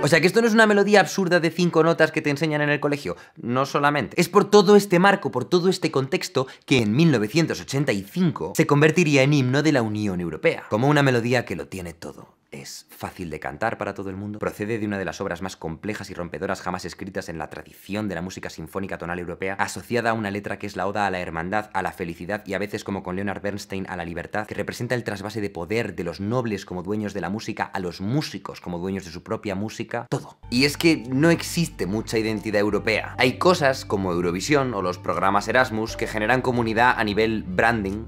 O sea que esto no es una melodía absurda de 5 notas que te enseñan en el colegio, no solamente. Es por todo este marco, por todo este contexto, que en 1985 se convertiría en himno de la Unión Europea, como una melodía que lo tiene todo. Es fácil de cantar para todo el mundo, procede de una de las obras más complejas y rompedoras jamás escritas en la tradición de la música sinfónica tonal europea, asociada a una letra que es la oda a la hermandad, a la felicidad y a veces, como con Leonard Bernstein, a la libertad, que representa el trasvase de poder de los nobles como dueños de la música a los músicos como dueños de su propia música, todo. Y es que no existe mucha identidad europea. Hay cosas como Eurovisión o los programas Erasmus que generan comunidad a nivel branding,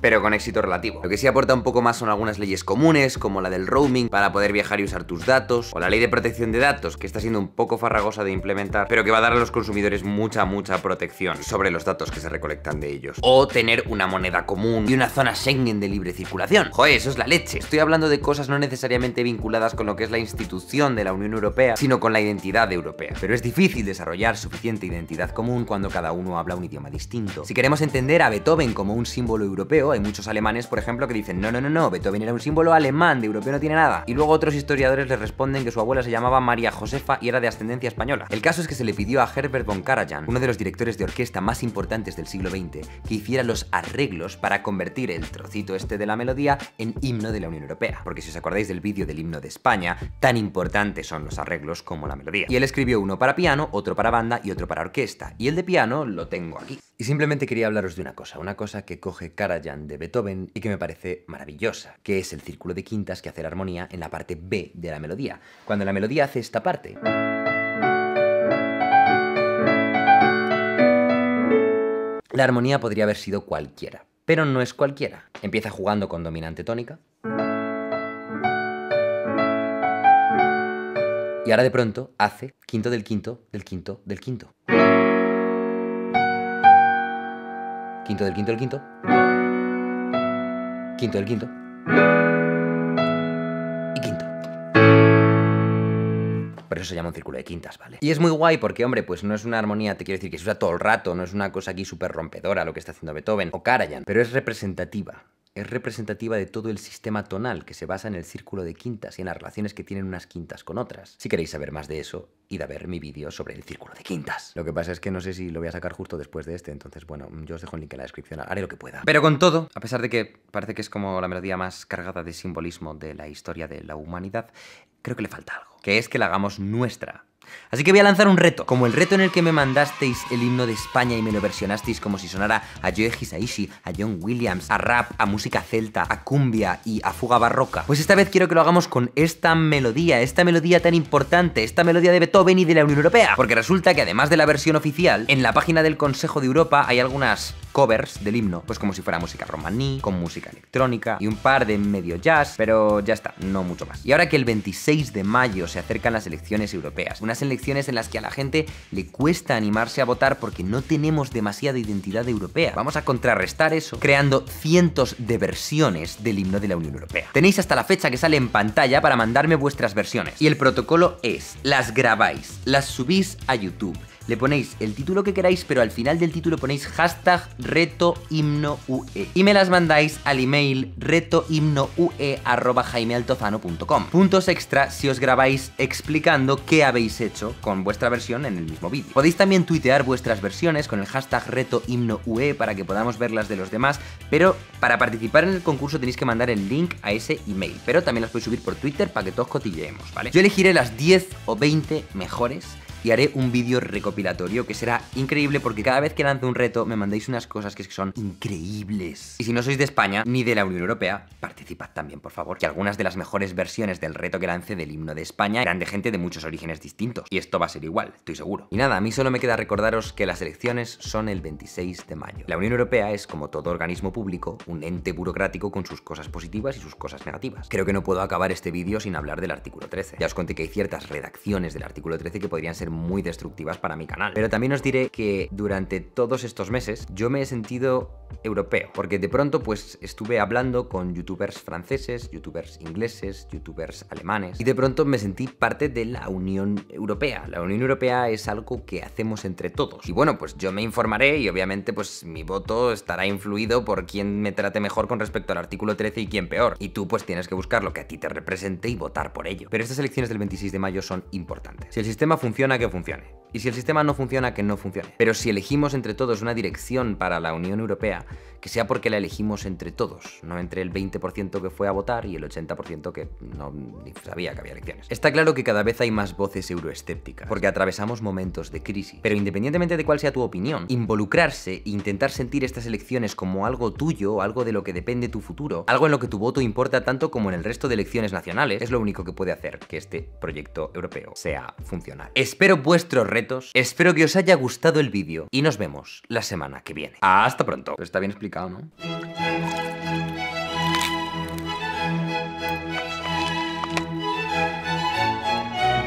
pero con éxito relativo. Lo que sí aporta un poco más son algunas leyes comunes, como la del roaming para poder viajar y usar tus datos, o la ley de protección de datos, que está siendo un poco farragosa de implementar, pero que va a dar a los consumidores mucha protección sobre los datos que se recolectan de ellos. O tener una moneda común y una zona Schengen de libre circulación. Joder, eso es la leche. Estoy hablando de cosas no necesariamente vinculadas con lo que es la institución de la Unión Europea, sino con la identidad europea. Pero es difícil desarrollar suficiente identidad común cuando cada uno habla un idioma distinto. Si queremos entender a Beethoven como un símbolo europeo, hay muchos alemanes, por ejemplo, que dicen no, Beethoven era un símbolo alemán, de europeo no tiene nada. Y luego otros historiadores les responden que su abuela se llamaba María Josefa y era de ascendencia española. El caso es que se le pidió a Herbert von Karajan, uno de los directores de orquesta más importantes del siglo XX, que hiciera los arreglos para convertir el trocito este de la melodía en himno de la Unión Europea. Porque si os acordáis del vídeo del himno de España, tan importantes son los arreglos como la melodía. Y él escribió uno para piano, otro para banda y otro para orquesta. Y el de piano lo tengo aquí. Y simplemente quería hablaros de una cosa que coge Karajan de Beethoven y que me parece maravillosa, que es el círculo de quintas que hace la armonía en la parte B de la melodía. Cuando la melodía hace esta parte, la armonía podría haber sido cualquiera, pero no es cualquiera. Empieza jugando con dominante tónica. Y ahora de pronto hace quinto del quinto del quinto del quinto. Quinto del quinto del quinto. Quinto del quinto. Y quinto. Por eso se llama un círculo de quintas, ¿vale? Y es muy guay porque, hombre, pues no es una armonía, te quiero decir, que se usa todo el rato, no es una cosa aquí súper rompedora lo que está haciendo Beethoven o Karajan, pero es representativa. Es representativa de todo el sistema tonal que se basa en el círculo de quintas y en las relaciones que tienen unas quintas con otras. Si queréis saber más de eso, id a ver mi vídeo sobre el círculo de quintas. Lo que pasa es que no sé si lo voy a sacar justo después de este, entonces bueno, yo os dejo el link en la descripción, haré lo que pueda. Pero con todo, a pesar de que parece que es como la melodía más cargada de simbolismo de la historia de la humanidad, creo que le falta algo, que es que la hagamos nuestra. Así que voy a lanzar un reto, como el reto en el que me mandasteis el himno de España y me lo versionasteis como si sonara a Joe Hisaishi, a John Williams, a rap, a música celta, a cumbia y a fuga barroca. Pues esta vez quiero que lo hagamos con esta melodía tan importante, esta melodía de Beethoven y de la Unión Europea. Porque resulta que además de la versión oficial, en la página del Consejo de Europa hay algunas covers del himno, pues como si fuera música romaní, con música electrónica y un par de medio jazz, pero ya está, no mucho más. Y ahora que el 26 de mayo se acercan las elecciones europeas, unas elecciones en las que a la gente le cuesta animarse a votar porque no tenemos demasiada identidad europea. Vamos a contrarrestar eso creando cientos de versiones del himno de la Unión Europea. Tenéis hasta la fecha que sale en pantalla para mandarme vuestras versiones. Y el protocolo es, las grabáis, las subís a YouTube, le ponéis el título que queráis, pero al final del título ponéis hashtag retohimnoue y me las mandáis al email retohimnoue@jaimealtozano.com. Puntos extra si os grabáis explicando qué habéis hecho con vuestra versión en el mismo vídeo. Podéis también tuitear vuestras versiones con el hashtag retohimnoue para que podamos ver las de los demás, pero para participar en el concurso tenéis que mandar el link a ese email, pero también las podéis subir por Twitter para que todos cotilleemos, ¿vale? Yo elegiré las 10 o 20 mejores y haré un vídeo recopilatorio que será increíble porque cada vez que lance un reto me mandéis unas cosas que son increíbles. Y si no sois de España ni de la Unión Europea, participad también, por favor, que algunas de las mejores versiones del reto que lance del himno de España eran de gente de muchos orígenes distintos. Y esto va a ser igual, estoy seguro. Y nada, a mí solo me queda recordaros que las elecciones son el 26 de mayo. La Unión Europea es, como todo organismo público, un ente burocrático con sus cosas positivas y sus cosas negativas. Creo que no puedo acabar este vídeo sin hablar del artículo 13. Ya os conté que hay ciertas redacciones del artículo 13 que podrían ser muy destructivas para mi canal. Pero también os diré que durante todos estos meses yo me he sentido europeo, porque de pronto pues estuve hablando con youtubers franceses, youtubers ingleses, youtubers alemanes, y de pronto me sentí parte de la Unión Europea. La Unión Europea es algo que hacemos entre todos. Y bueno, pues yo me informaré y obviamente pues mi voto estará influido por quién me trate mejor con respecto al artículo 13 y quién peor. Y tú pues tienes que buscar lo que a ti te represente y votar por ello. Pero estas elecciones del 26 de mayo son importantes. Si el sistema funciona, que funcione. Y si el sistema no funciona, que no funcione. Pero si elegimos entre todos una dirección para la Unión Europea, que sea porque la elegimos entre todos, no entre el 20% que fue a votar y el 80% que no ni sabía que había elecciones. Está claro que cada vez hay más voces euroescépticas, porque atravesamos momentos de crisis. Pero independientemente de cuál sea tu opinión, involucrarse e intentar sentir estas elecciones como algo tuyo, algo de lo que depende tu futuro, algo en lo que tu voto importa tanto como en el resto de elecciones nacionales, es lo único que puede hacer que este proyecto europeo sea funcional. Espero vuestros retos, espero que os haya gustado el vídeo y nos vemos la semana que viene. Hasta pronto. Está bien explicado, ¿no?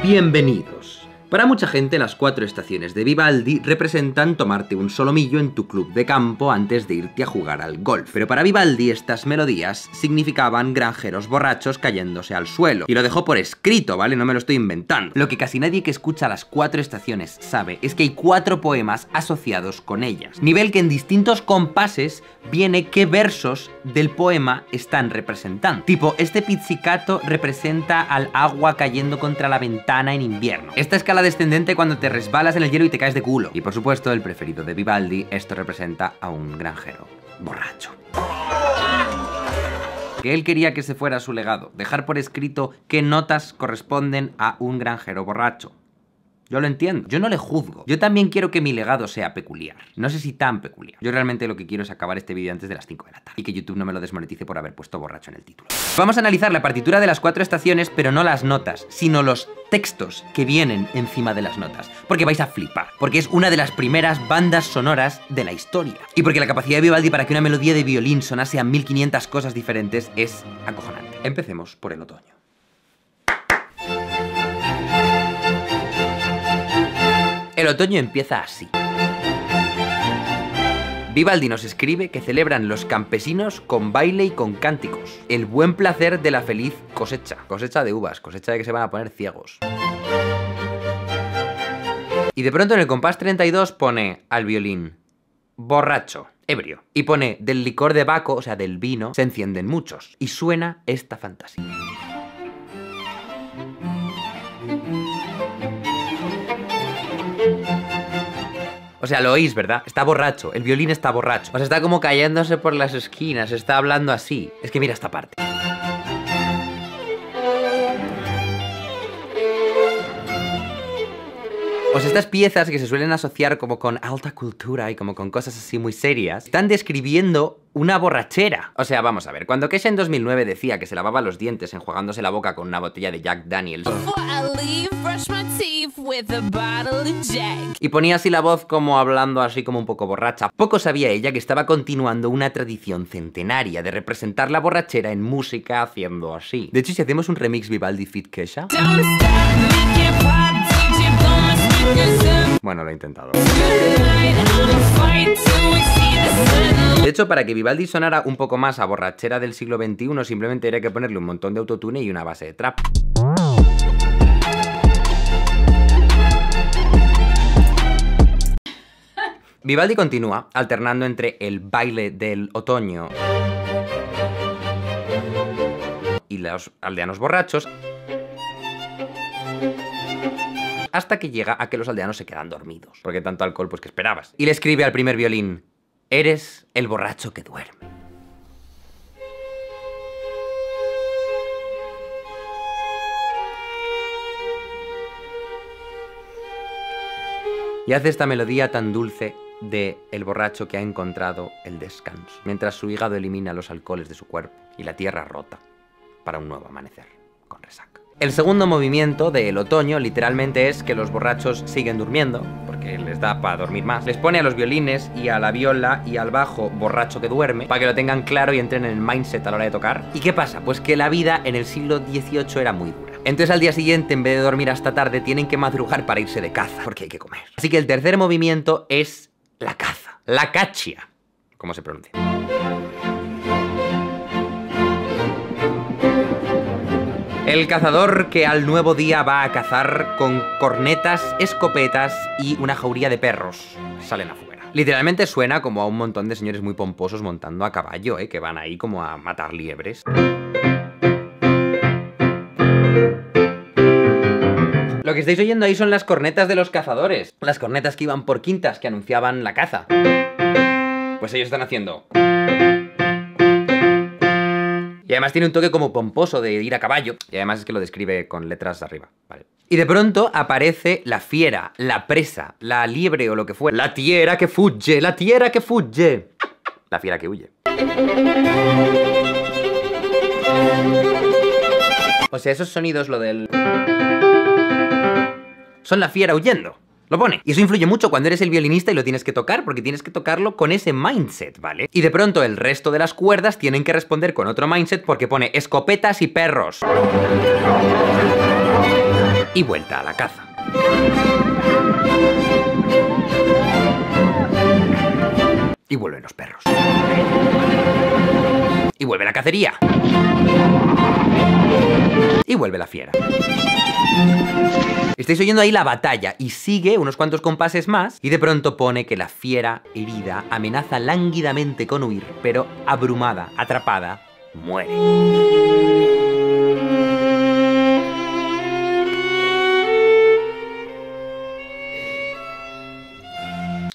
Bienvenidos. Para mucha gente, las 4 estaciones de Vivaldi representan tomarte un solomillo en tu club de campo antes de irte a jugar al golf. Pero para Vivaldi, estas melodías significaban granjeros borrachos cayéndose al suelo. Y lo dejó por escrito, ¿vale? No me lo estoy inventando. Lo que casi nadie que escucha las 4 estaciones sabe es que hay 4 poemas asociados con ellas. Nivel que en distintos compases viene qué versos del poema están representando. Tipo, este pizzicato representa al agua cayendo contra la ventana en invierno. Esta escala descendente cuando te resbalas en el hielo y te caes de culo. Y por supuesto, el preferido de Vivaldi, esto representa a un granjero borracho. Que él quería que se fuera su legado, dejar por escrito qué notas corresponden a un granjero borracho. yo lo entiendo, yo no le juzgo. Yo también quiero que mi legado sea peculiar. No sé si tan peculiar. Yo realmente lo que quiero es acabar este vídeo antes de las 5 de la tarde y que YouTube no me lo desmonetice por haber puesto borracho en el título. Vamos a analizar la partitura de las 4 estaciones, pero no las notas, sino los textos que vienen encima de las notas. Porque vais a flipar, porque es una de las primeras bandas sonoras de la historia. Y porque la capacidad de Vivaldi para que una melodía de violín sonase a 1500 cosas diferentes es acojonante. Empecemos por el otoño. El otoño empieza así. Vivaldi nos escribe que celebran los campesinos con baile y con cánticos. El buen placer de la feliz cosecha. Cosecha de uvas, cosecha de que se van a poner ciegos. Y de pronto en el compás 32 pone al violín borracho, ebrio. Y pone del licor de Baco, o sea del vino, se encienden muchos. Y suena esta fantasía. O sea, lo oís, ¿verdad? Está borracho, el violín está borracho. O sea, está como cayéndose por las esquinas, está hablando así. Es que mira esta parte. O sea, estas piezas que se suelen asociar como con alta cultura y como con cosas así muy serias, están describiendo una borrachera. O sea, vamos a ver, cuando Kesha en 2009 decía que se lavaba los dientes enjuagándose la boca con una botella de Jack Daniels y ponía así la voz como hablando así como un poco borracha, poco sabía ella que estaba continuando una tradición centenaria de representar la borrachera en música haciendo así. De hecho, si hacemos un remix Vivaldi feat Kesha... Bueno, lo he intentado. De hecho, para que Vivaldi sonara un poco más a borrachera del siglo XXI, simplemente habría que ponerle un montón de autotune y una base de trap. Vivaldi continúa alternando entre el baile del otoño y los aldeanos borrachos, hasta que llega a que los aldeanos se quedan dormidos. Porque tanto alcohol, pues, ¿qué esperabas? Y le escribe al primer violín: eres el borracho que duerme. Y hace esta melodía tan dulce de el borracho que ha encontrado el descanso, mientras su hígado elimina los alcoholes de su cuerpo y la tierra rota para un nuevo amanecer con resaca. El segundo movimiento del otoño literalmente es que los borrachos siguen durmiendo, porque les da para dormir más. Les pone a los violines y a la viola y al bajo borracho que duerme, para que lo tengan claro y entren en el mindset a la hora de tocar. ¿Y qué pasa? Pues que la vida en el siglo XVIII era muy dura. Entonces al día siguiente, en vez de dormir hasta tarde, tienen que madrugar para irse de caza, porque hay que comer. Así que el tercer movimiento es la caza, la caccia, ¿cómo se pronuncia? El cazador que al nuevo día va a cazar con cornetas, escopetas y una jauría de perros. Salen afuera. Literalmente suena como a un montón de señores muy pomposos montando a caballo, que van ahí como a matar liebres. Lo que estáis oyendo ahí son las cornetas de los cazadores. Las cornetas que iban por quintas, que anunciaban la caza. Pues ellos están haciendo... Y además tiene un toque como pomposo de ir a caballo. Y además es que lo describe con letras arriba, ¿vale? Y de pronto aparece la fiera, la presa, la liebre o lo que fuera. La tierra que fugge, la tierra que fugge. La fiera que huye. O sea, esos sonidos, lo del... son la fiera huyendo. Lo pone. Y eso influye mucho cuando eres el violinista y lo tienes que tocar, porque tienes que tocarlo con ese mindset, ¿vale? Y de pronto el resto de las cuerdas tienen que responder con otro mindset porque pone escopetas y perros. Y vuelta a la caza. Y vuelven los perros. Y vuelve la cacería. Y vuelve la fiera. Estáis oyendo ahí la batalla y sigue unos cuantos compases más y de pronto pone que la fiera herida amenaza lánguidamente con huir, pero abrumada, atrapada, muere.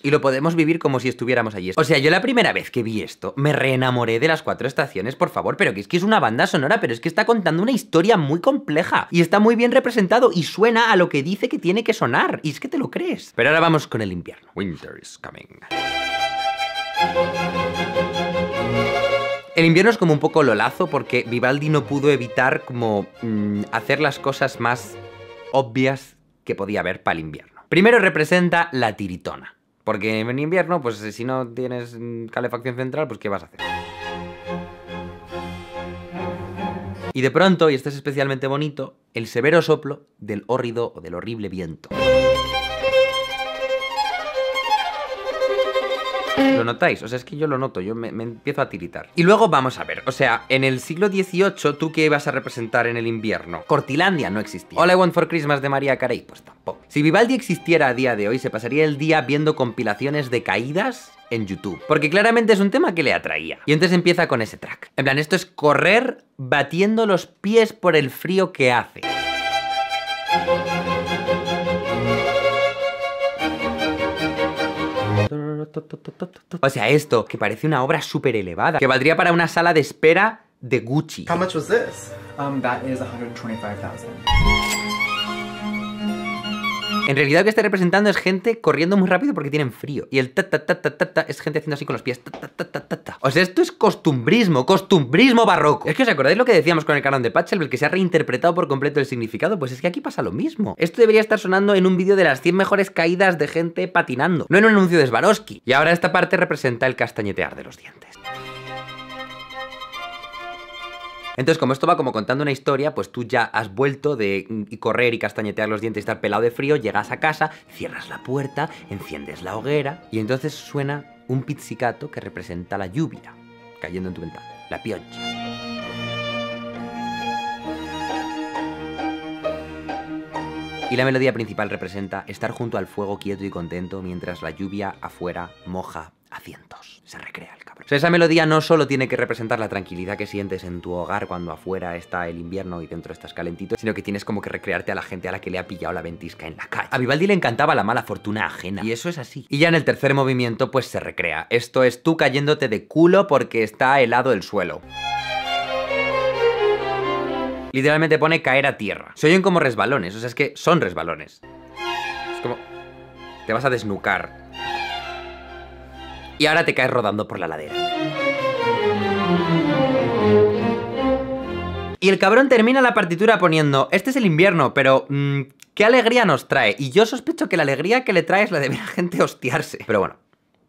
Y y lo podemos vivir como si estuviéramos allí. O sea, yo la primera vez que vi esto, me reenamoré de las 4 estaciones, por favor, pero que es una banda sonora, pero es que está contando una historia muy compleja y está muy bien representado y suena a lo que dice que tiene que sonar, y es que te lo crees. Pero ahora vamos con el invierno. Winter is coming. El invierno es como un poco lolazo porque Vivaldi no pudo evitar como hacer las cosas más obvias que podía haber para el invierno. Primero representa la tiritona, porque en invierno, pues si no tienes calefacción central, pues ¿qué vas a hacer? Y de pronto, y este es especialmente bonito, el severo soplo del hórrido o del horrible viento. ¿Lo notáis? O sea, es que yo lo noto, yo me empiezo a tiritar. Y luego vamos a ver, o sea, en el siglo XVIII, ¿tú qué ibas a representar en el invierno? Cortilandia no existía. All I Want for Christmas de Mariah Carey, pues tampoco. Si Vivaldi existiera a día de hoy, se pasaría el día viendo compilaciones de caídas en YouTube, porque claramente es un tema que le atraía. Y entonces empieza con ese track. En plan, esto es correr batiendo los pies por el frío que hace. O sea, esto, que parece una obra súper elevada, que valdría para una sala de espera de Gucci. How much was this? That is 125,000. En realidad lo que está representando es gente corriendo muy rápido porque tienen frío. Y el ta ta ta ta ta ta es gente haciendo así con los pies. Ta ta ta ta ta ta. O sea, esto es costumbrismo barroco. Es que os acordáis lo que decíamos con el canon de Pachelbel, que se ha reinterpretado por completo el significado. Pues es que aquí pasa lo mismo. Esto debería estar sonando en un vídeo de las 100 mejores caídas de gente patinando, no en un anuncio de Swarovski. Y ahora esta parte representa el castañetear de los dientes. Entonces, como esto va como contando una historia, pues tú ya has vuelto de correr y castañetear los dientes y estar pelado de frío, llegas a casa, cierras la puerta, enciendes la hoguera y entonces suena un pizzicato que representa la lluvia cayendo en tu ventana, la pioggia. Y la melodía principal representa estar junto al fuego quieto y contento mientras la lluvia afuera moja a cientos. Se recrea el cabrón. O sea, esa melodía no solo tiene que representar la tranquilidad que sientes en tu hogar cuando afuera está el invierno y dentro estás calentito, sino que tienes como que recrearte a la gente a la que le ha pillado la ventisca en la calle. A Vivaldi le encantaba la mala fortuna ajena, y eso es así. Y ya en el tercer movimiento pues se recrea. Esto es tú cayéndote de culo porque está helado el suelo. Literalmente pone caer a tierra. Se oyen como resbalones, o sea, es que son resbalones. Es como... te vas a desnucar. Y ahora te caes rodando por la ladera. Y el cabrón termina la partitura poniendo: este es el invierno, pero... ¿qué alegría nos trae? Y yo sospecho que la alegría que le trae es la de ver a gente hostiarse. Pero bueno,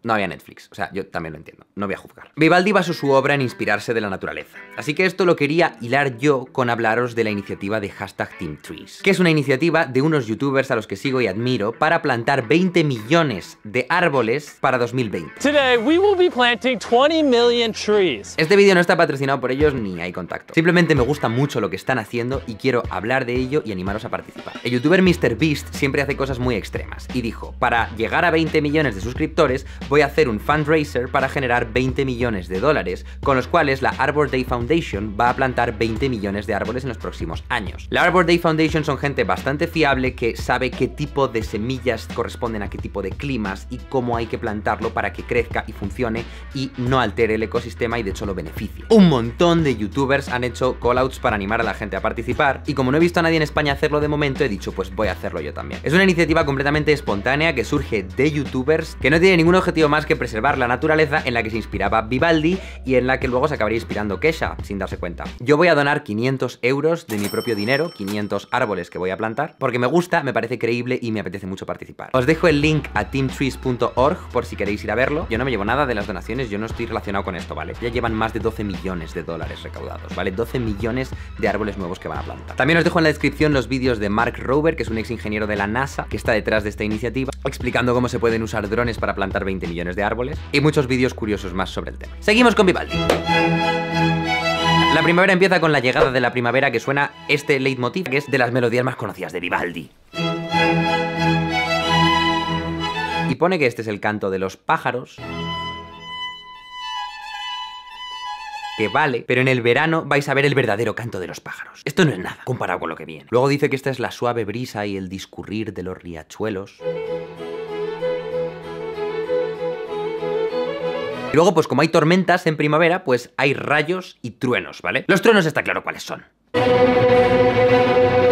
no había Netflix, o sea, yo también lo entiendo, no voy a juzgar. Vivaldi basó su obra en inspirarse de la naturaleza. Así que esto lo quería hilar yo con hablaros de la iniciativa de #TeamTrees, que es una iniciativa de unos youtubers a los que sigo y admiro para plantar 20 millones de árboles para 2020. Today we will be planting 20 million trees. Este vídeo no está patrocinado por ellos ni hay contacto. Simplemente me gusta mucho lo que están haciendo y quiero hablar de ello y animaros a participar. El youtuber MrBeast siempre hace cosas muy extremas y dijo: para llegar a 20 millones de suscriptores voy a hacer un fundraiser para generar 20 millones de dólares, con los cuales la Arbor Day Foundation va a plantar 20 millones de árboles en los próximos años. La Arbor Day Foundation son gente bastante fiable que sabe qué tipo de semillas corresponden a qué tipo de climas y cómo hay que plantarlo para que crezca y funcione y no altere el ecosistema y de hecho lo beneficie. Un montón de youtubers han hecho callouts para animar a la gente a participar y como no he visto a nadie en España hacerlo de momento, he dicho pues voy a hacerlo yo también. Es una iniciativa completamente espontánea que surge de youtubers que no tiene ningún objetivo más que preservar la naturaleza, en la que se inspiraba Vivaldi y en la que luego se acabaría inspirando Kesha sin darse cuenta. Yo voy a donar 500 euros de mi propio dinero, 500 árboles que voy a plantar, porque me gusta, me parece creíble y me apetece mucho participar. Os dejo el link a teamtrees.org por si queréis ir a verlo. Yo no me llevo nada de las donaciones, yo no estoy relacionado con esto, ¿vale? Ya llevan más de 12 millones de dólares recaudados, ¿vale? 12 millones de árboles nuevos que van a plantar. También os dejo en la descripción los vídeos de Mark Rober, que es un ex ingeniero de la NASA que está detrás de esta iniciativa, explicando cómo se pueden usar drones para plantar 20 millones de árboles y muchos vídeos curiosos más sobre el tema. Seguimos con Vivaldi. La primavera empieza con la llegada de la primavera, que suena este leitmotiv, que es de las melodías más conocidas de Vivaldi. Y pone que este es el canto de los pájaros, que vale, pero en el verano vais a ver el verdadero canto de los pájaros. Esto no es nada comparado con lo que viene. Luego dice que esta es la suave brisa y el discurrir de los riachuelos. Y luego, pues como hay tormentas en primavera, pues hay rayos y truenos, ¿vale? Los truenos está claro cuáles son.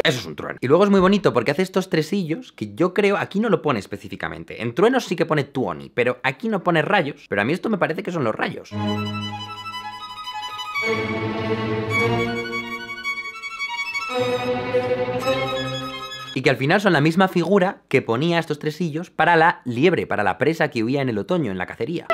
Eso es un trueno. Y luego es muy bonito porque hace estos tresillos que yo creo, aquí no lo pone específicamente. En truenos sí que pone tuoni, pero aquí no pone rayos. Pero a mí esto me parece que son los rayos. Y que al final son la misma figura que ponía estos tresillos para la liebre, para la presa que huía en el otoño, en la cacería.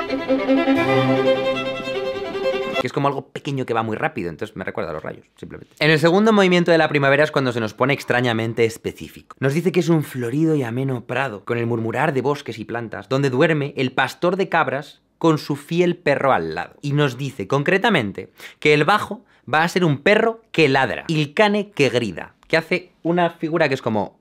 Que es como algo pequeño que va muy rápido, entonces me recuerda a los rayos, simplemente. En el segundo movimiento de la primavera es cuando se nos pone extrañamente específico. Nos dice que es un florido y ameno prado, con el murmurar de bosques y plantas, donde duerme el pastor de cabras con su fiel perro al lado. Y nos dice concretamente que el bajo va a ser un perro que ladra, il cane que grida, que hace una figura que es como...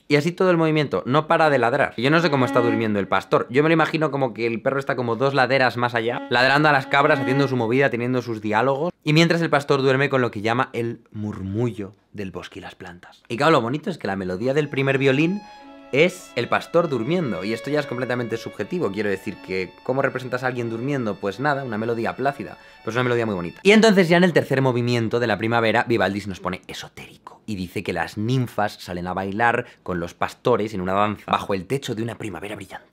Y así todo el movimiento, no para de ladrar. Y yo no sé cómo está durmiendo el pastor. Yo me lo imagino como que el perro está como 2 laderas más allá, ladrando a las cabras, haciendo su movida, teniendo sus diálogos. Y mientras el pastor duerme con lo que llama el murmullo del bosque y las plantas. Y claro, lo bonito es que la melodía del primer violín es el pastor durmiendo, y esto ya es completamente subjetivo. Quiero decir que, ¿cómo representas a alguien durmiendo? Pues nada, una melodía plácida, pues una melodía muy bonita. Y entonces ya en el tercer movimiento de la primavera, Vivaldi se nos pone esotérico, y dice que las ninfas salen a bailar con los pastores en una danza bajo el techo de una primavera brillante.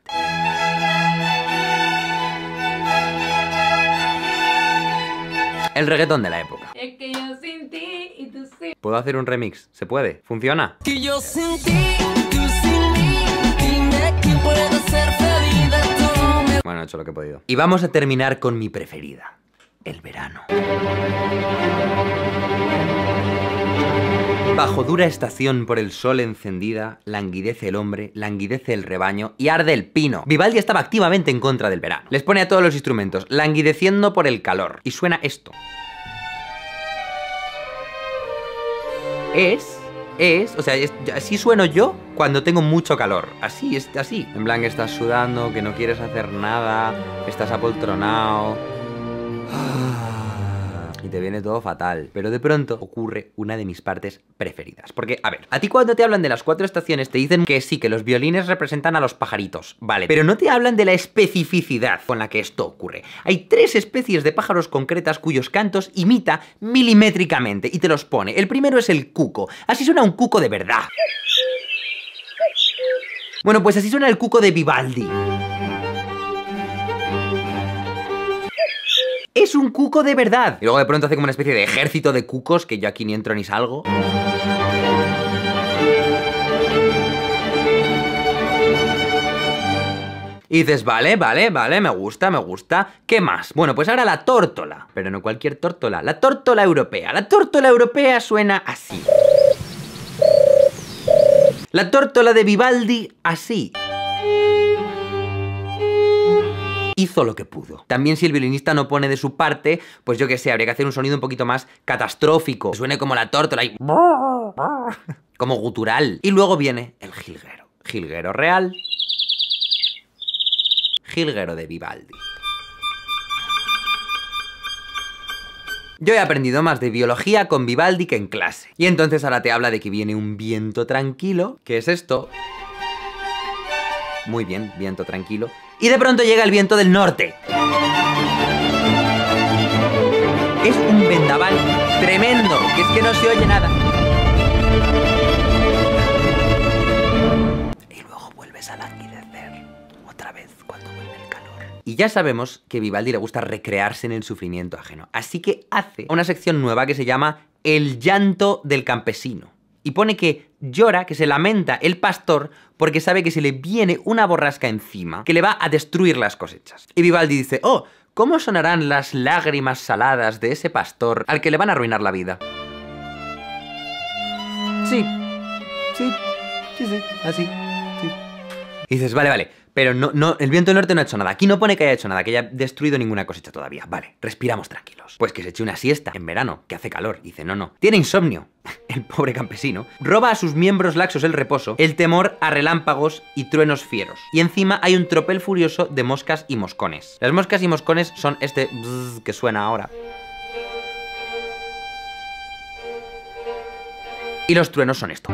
El reggaetón de la época. Es que yo sin ti y tú sin... ¿Puedo hacer un remix? ¿Se puede? ¿Funciona? Que yo sin ti, tú sin mí, dime quién puede ser feliz de todo. Bueno, he hecho lo que he podido. Y vamos a terminar con mi preferida, el verano. Bajo dura estación por el sol encendida, languidece el hombre, languidece el rebaño y arde el pino. Vivaldi estaba activamente en contra del verano. Les pone a todos los instrumentos, languideciendo por el calor. Y suena esto. O sea, así sueno yo cuando tengo mucho calor. Así, es así. En plan que estás sudando, que no quieres hacer nada, que estás apoltronado. Y te viene todo fatal. Pero de pronto ocurre una de mis partes preferidas. Porque, a ver, a ti cuando te hablan de las 4 estaciones te dicen que sí, que los violines representan a los pajaritos, vale, pero no te hablan de la especificidad con la que esto ocurre. Hay 3 especies de pájaros concretas cuyos cantos imita milimétricamente y te los pone. El primero es el cuco. Así suena un cuco de verdad. Bueno, pues así suena el cuco de Vivaldi. Es un cuco de verdad. Y luego de pronto hace como una especie de ejército de cucos que yo aquí ni entro ni salgo. Y dices, vale, me gusta. ¿Qué más? Bueno, pues ahora la tórtola. Pero no cualquier tórtola, la tórtola europea. La tórtola europea suena así. La tórtola de Vivaldi, así. Hizo lo que pudo. También si el violinista no pone de su parte, pues yo qué sé, habría que hacer un sonido un poquito más catastrófico. Que suene como la tórtola y... como gutural. Y luego viene el jilguero. Jilguero real. Jilguero de Vivaldi. Yo he aprendido más de biología con Vivaldi que en clase. Y entonces ahora te habla de que viene un viento tranquilo. ¿Qué es esto? Muy bien, viento tranquilo. Y de pronto llega el viento del norte. Es un vendaval tremendo, que es que no se oye nada. Y luego vuelves a languidecer otra vez cuando vuelve el calor. Y ya sabemos que a Vivaldi le gusta recrearse en el sufrimiento ajeno. Así que hace una sección nueva que se llama El llanto del campesino. Y pone que llora, que se lamenta el pastor porque sabe que se le viene una borrasca encima que le va a destruir las cosechas. Y Vivaldi dice, oh, ¿cómo sonarán las lágrimas saladas de ese pastor al que le van a arruinar la vida? Sí, así, sí. Y dices, vale, pero no, el viento del norte no ha hecho nada. Aquí no pone que haya hecho nada, que haya destruido ninguna cosecha todavía. Vale, respiramos tranquilos. Pues que se eche una siesta en verano, que hace calor. Dice, no. Tiene insomnio. El pobre campesino. Roba a sus miembros laxos el reposo, el temor a relámpagos y truenos fieros. Y encima hay un tropel furioso de moscas y moscones. Las moscas y moscones son este bzz que suena ahora. Y los truenos son esto.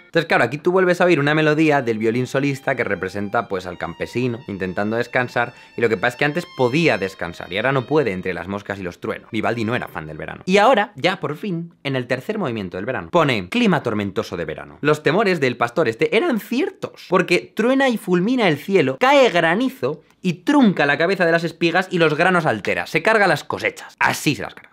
Entonces, claro, aquí tú vuelves a oír una melodía del violín solista que representa, pues, al campesino intentando descansar, y lo que pasa es que antes podía descansar y ahora no puede entre las moscas y los truenos. Vivaldi no era fan del verano. Y ahora, ya por fin, en el tercer movimiento del verano, pone clima tormentoso de verano. Los temores del pastor este eran ciertos, porque truena y fulmina el cielo, cae granizo y trunca la cabeza de las espigas y los granos altera, se carga las cosechas. Así se las carga.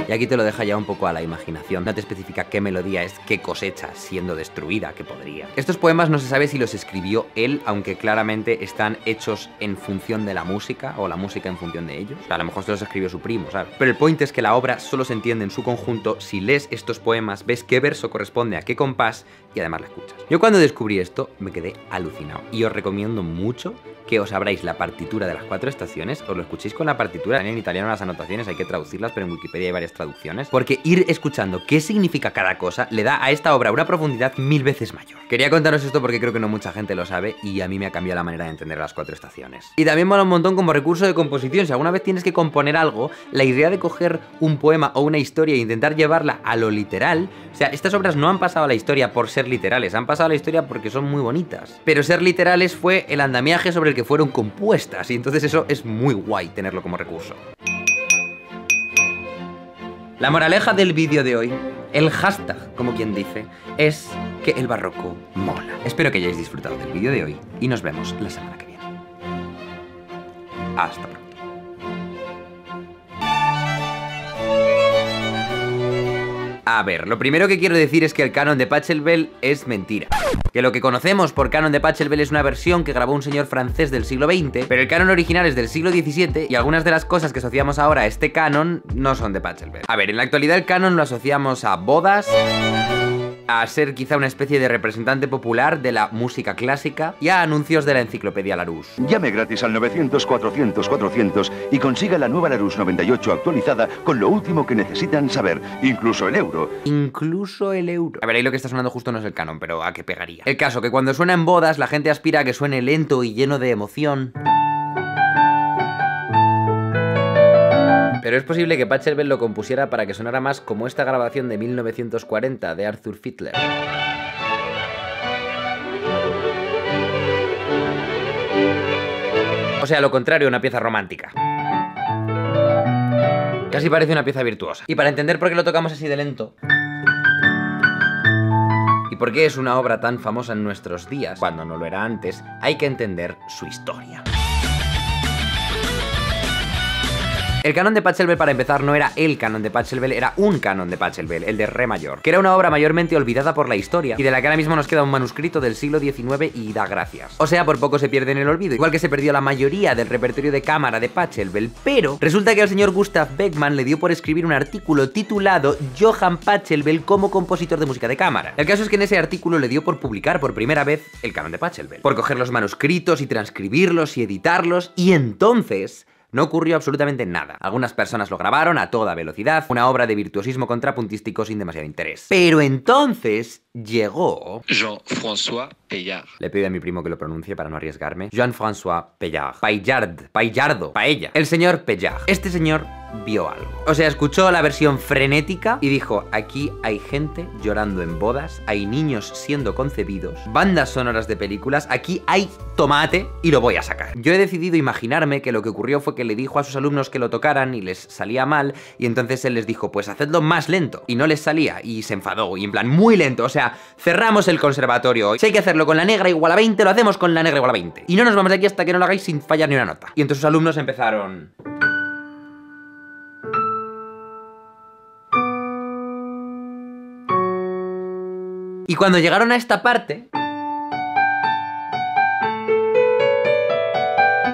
Y aquí te lo deja ya un poco a la imaginación. No te especifica qué melodía es, qué cosecha siendo destruida, que podría. Estos poemas no se sabe si los escribió él, aunque claramente están hechos en función de la música, o la música en función de ellos. O sea, a lo mejor se los escribió su primo, ¿sabes? Pero el point es que la obra solo se entiende en su conjunto si lees estos poemas, ves qué verso corresponde a qué compás y además la escuchas. Yo cuando descubrí esto me quedé alucinado y os recomiendo mucho que os abráis la partitura de las 4 estaciones, os lo escuchéis con la partitura, en italiano las anotaciones hay que traducirlas, pero en Wikipedia hay varias traducciones, porque ir escuchando qué significa cada cosa le da a esta obra una profundidad 1000 veces mayor. Quería contaros esto porque creo que no mucha gente lo sabe y a mí me ha cambiado la manera de entender las 4 estaciones. Y también mola un montón como recurso de composición. Si alguna vez tienes que componer algo, la idea de coger un poema o una historia e intentar llevarla a lo literal, o sea, estas obras no han pasado a la historia por ser literales, han pasado a la historia porque son muy bonitas. Pero ser literales fue el andamiaje sobre el que fueron compuestas y entonces eso es muy guay tenerlo como recurso. La moraleja del vídeo de hoy, el hashtag, como quien dice, es que el barroco mola. Espero que hayáis disfrutado del vídeo de hoy y nos vemos la semana que viene. Hasta pronto. A ver, lo primero que quiero decir es que el canon de Pachelbel es mentira. Que lo que conocemos por canon de Pachelbel es una versión que grabó un señor francés del siglo XX, pero el canon original es del siglo XVII y algunas de las cosas que asociamos ahora a este canon no son de Pachelbel. A ver, en la actualidad el canon lo asociamos a bodas, a ser quizá una especie de representante popular de la música clásica y a anuncios de la enciclopedia Larousse. Llame gratis al 900-400-400 y consiga la nueva Larousse 98 actualizada con lo último que necesitan saber, incluso el euro. Incluso el euro. A ver, ahí lo que está sonando justo no es el canon, pero ¿a qué pegaría? El caso, que cuando suena en bodas la gente aspira a que suene lento y lleno de emoción. Pero es posible que Pachelbel lo compusiera para que sonara más como esta grabación de 1940 de Arthur Fiedler. O sea, lo contrario, una pieza romántica. Casi parece una pieza virtuosa. Y para entender por qué lo tocamos así de lento y por qué es una obra tan famosa en nuestros días, cuando no lo era antes, hay que entender su historia. El canon de Pachelbel, para empezar, no era el canon de Pachelbel, era un canon de Pachelbel, el de Re mayor, que era una obra mayormente olvidada por la historia y de la que ahora mismo nos queda un manuscrito del siglo XIX y da gracias. O sea, por poco se pierde en el olvido, igual que se perdió la mayoría del repertorio de cámara de Pachelbel, pero resulta que al señor Gustav Beckmann le dio por escribir un artículo titulado Johann Pachelbel como compositor de música de cámara. El caso es que en ese artículo le dio por publicar por primera vez el canon de Pachelbel, por coger los manuscritos y transcribirlos y editarlos, y entonces no ocurrió absolutamente nada. Algunas personas lo grabaron a toda velocidad, una obra de virtuosismo contrapuntístico sin demasiado interés. Pero entonces llegó Jean-François Paillard. Le pido a mi primo que lo pronuncie para no arriesgarme. Jean-François Paillard. Paillardo. Paella. El señor Paillard. Este señor vio algo. O sea, escuchó la versión frenética y dijo: aquí hay gente llorando en bodas, hay niños siendo concebidos, bandas sonoras de películas, aquí hay tomate y lo voy a sacar. Yo he decidido imaginarme que lo que ocurrió fue que le dijo a sus alumnos que lo tocaran y les salía mal, y entonces él les dijo: pues hacedlo más lento, y no les salía, y se enfadó, y en plan, muy lento. O sea, cerramos el conservatorio. Si hay que hacerlo con la negra igual a 20, lo hacemos con la negra igual a 20. Y no nos vamos de aquí hasta que no lo hagáis sin fallar ni una nota. Y entonces sus alumnos empezaron... Y cuando llegaron a esta parte,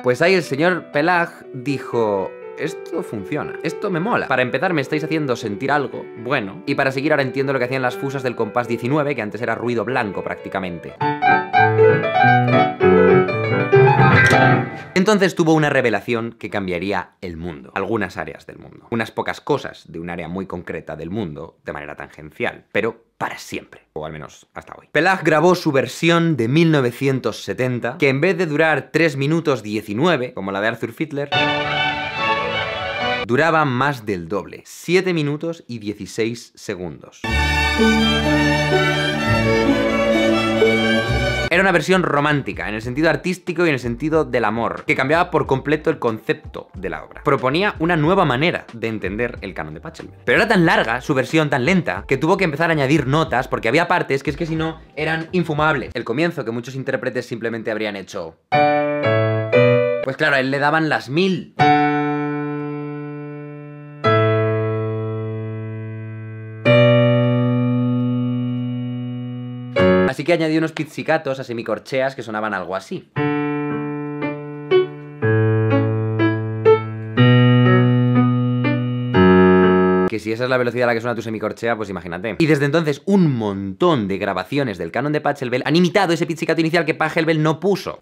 pues ahí el señor Pelag dijo: esto funciona, esto me mola. Para empezar me estáis haciendo sentir algo bueno, y para seguir ahora entiendo lo que hacían las fusas del compás 19, que antes era ruido blanco prácticamente. Entonces tuvo una revelación que cambiaría el mundo, algunas áreas del mundo, unas pocas cosas de un área muy concreta del mundo de manera tangencial, pero para siempre, o al menos hasta hoy. Pelag grabó su versión de 1970, que en vez de durar 3 minutos 19, como la de Arthur Fiedler, duraba más del doble, 7 minutos y 16 segundos. Era una versión romántica, en el sentido artístico y en el sentido del amor, que cambiaba por completo el concepto de la obra. Proponía una nueva manera de entender el canon de Pachelbel. Pero era tan larga, su versión tan lenta, que tuvo que empezar a añadir notas, porque había partes que es que si no, eran infumables. El comienzo, que muchos intérpretes simplemente habrían hecho... Pues claro, a él le daban las 1000. Así que añadí unos pizzicatos a semicorcheas que sonaban algo así. Que si esa es la velocidad a la que suena tu semicorchea, pues imagínate. Y desde entonces un montón de grabaciones del canon de Pachelbel han imitado ese pizzicato inicial que Pachelbel no puso.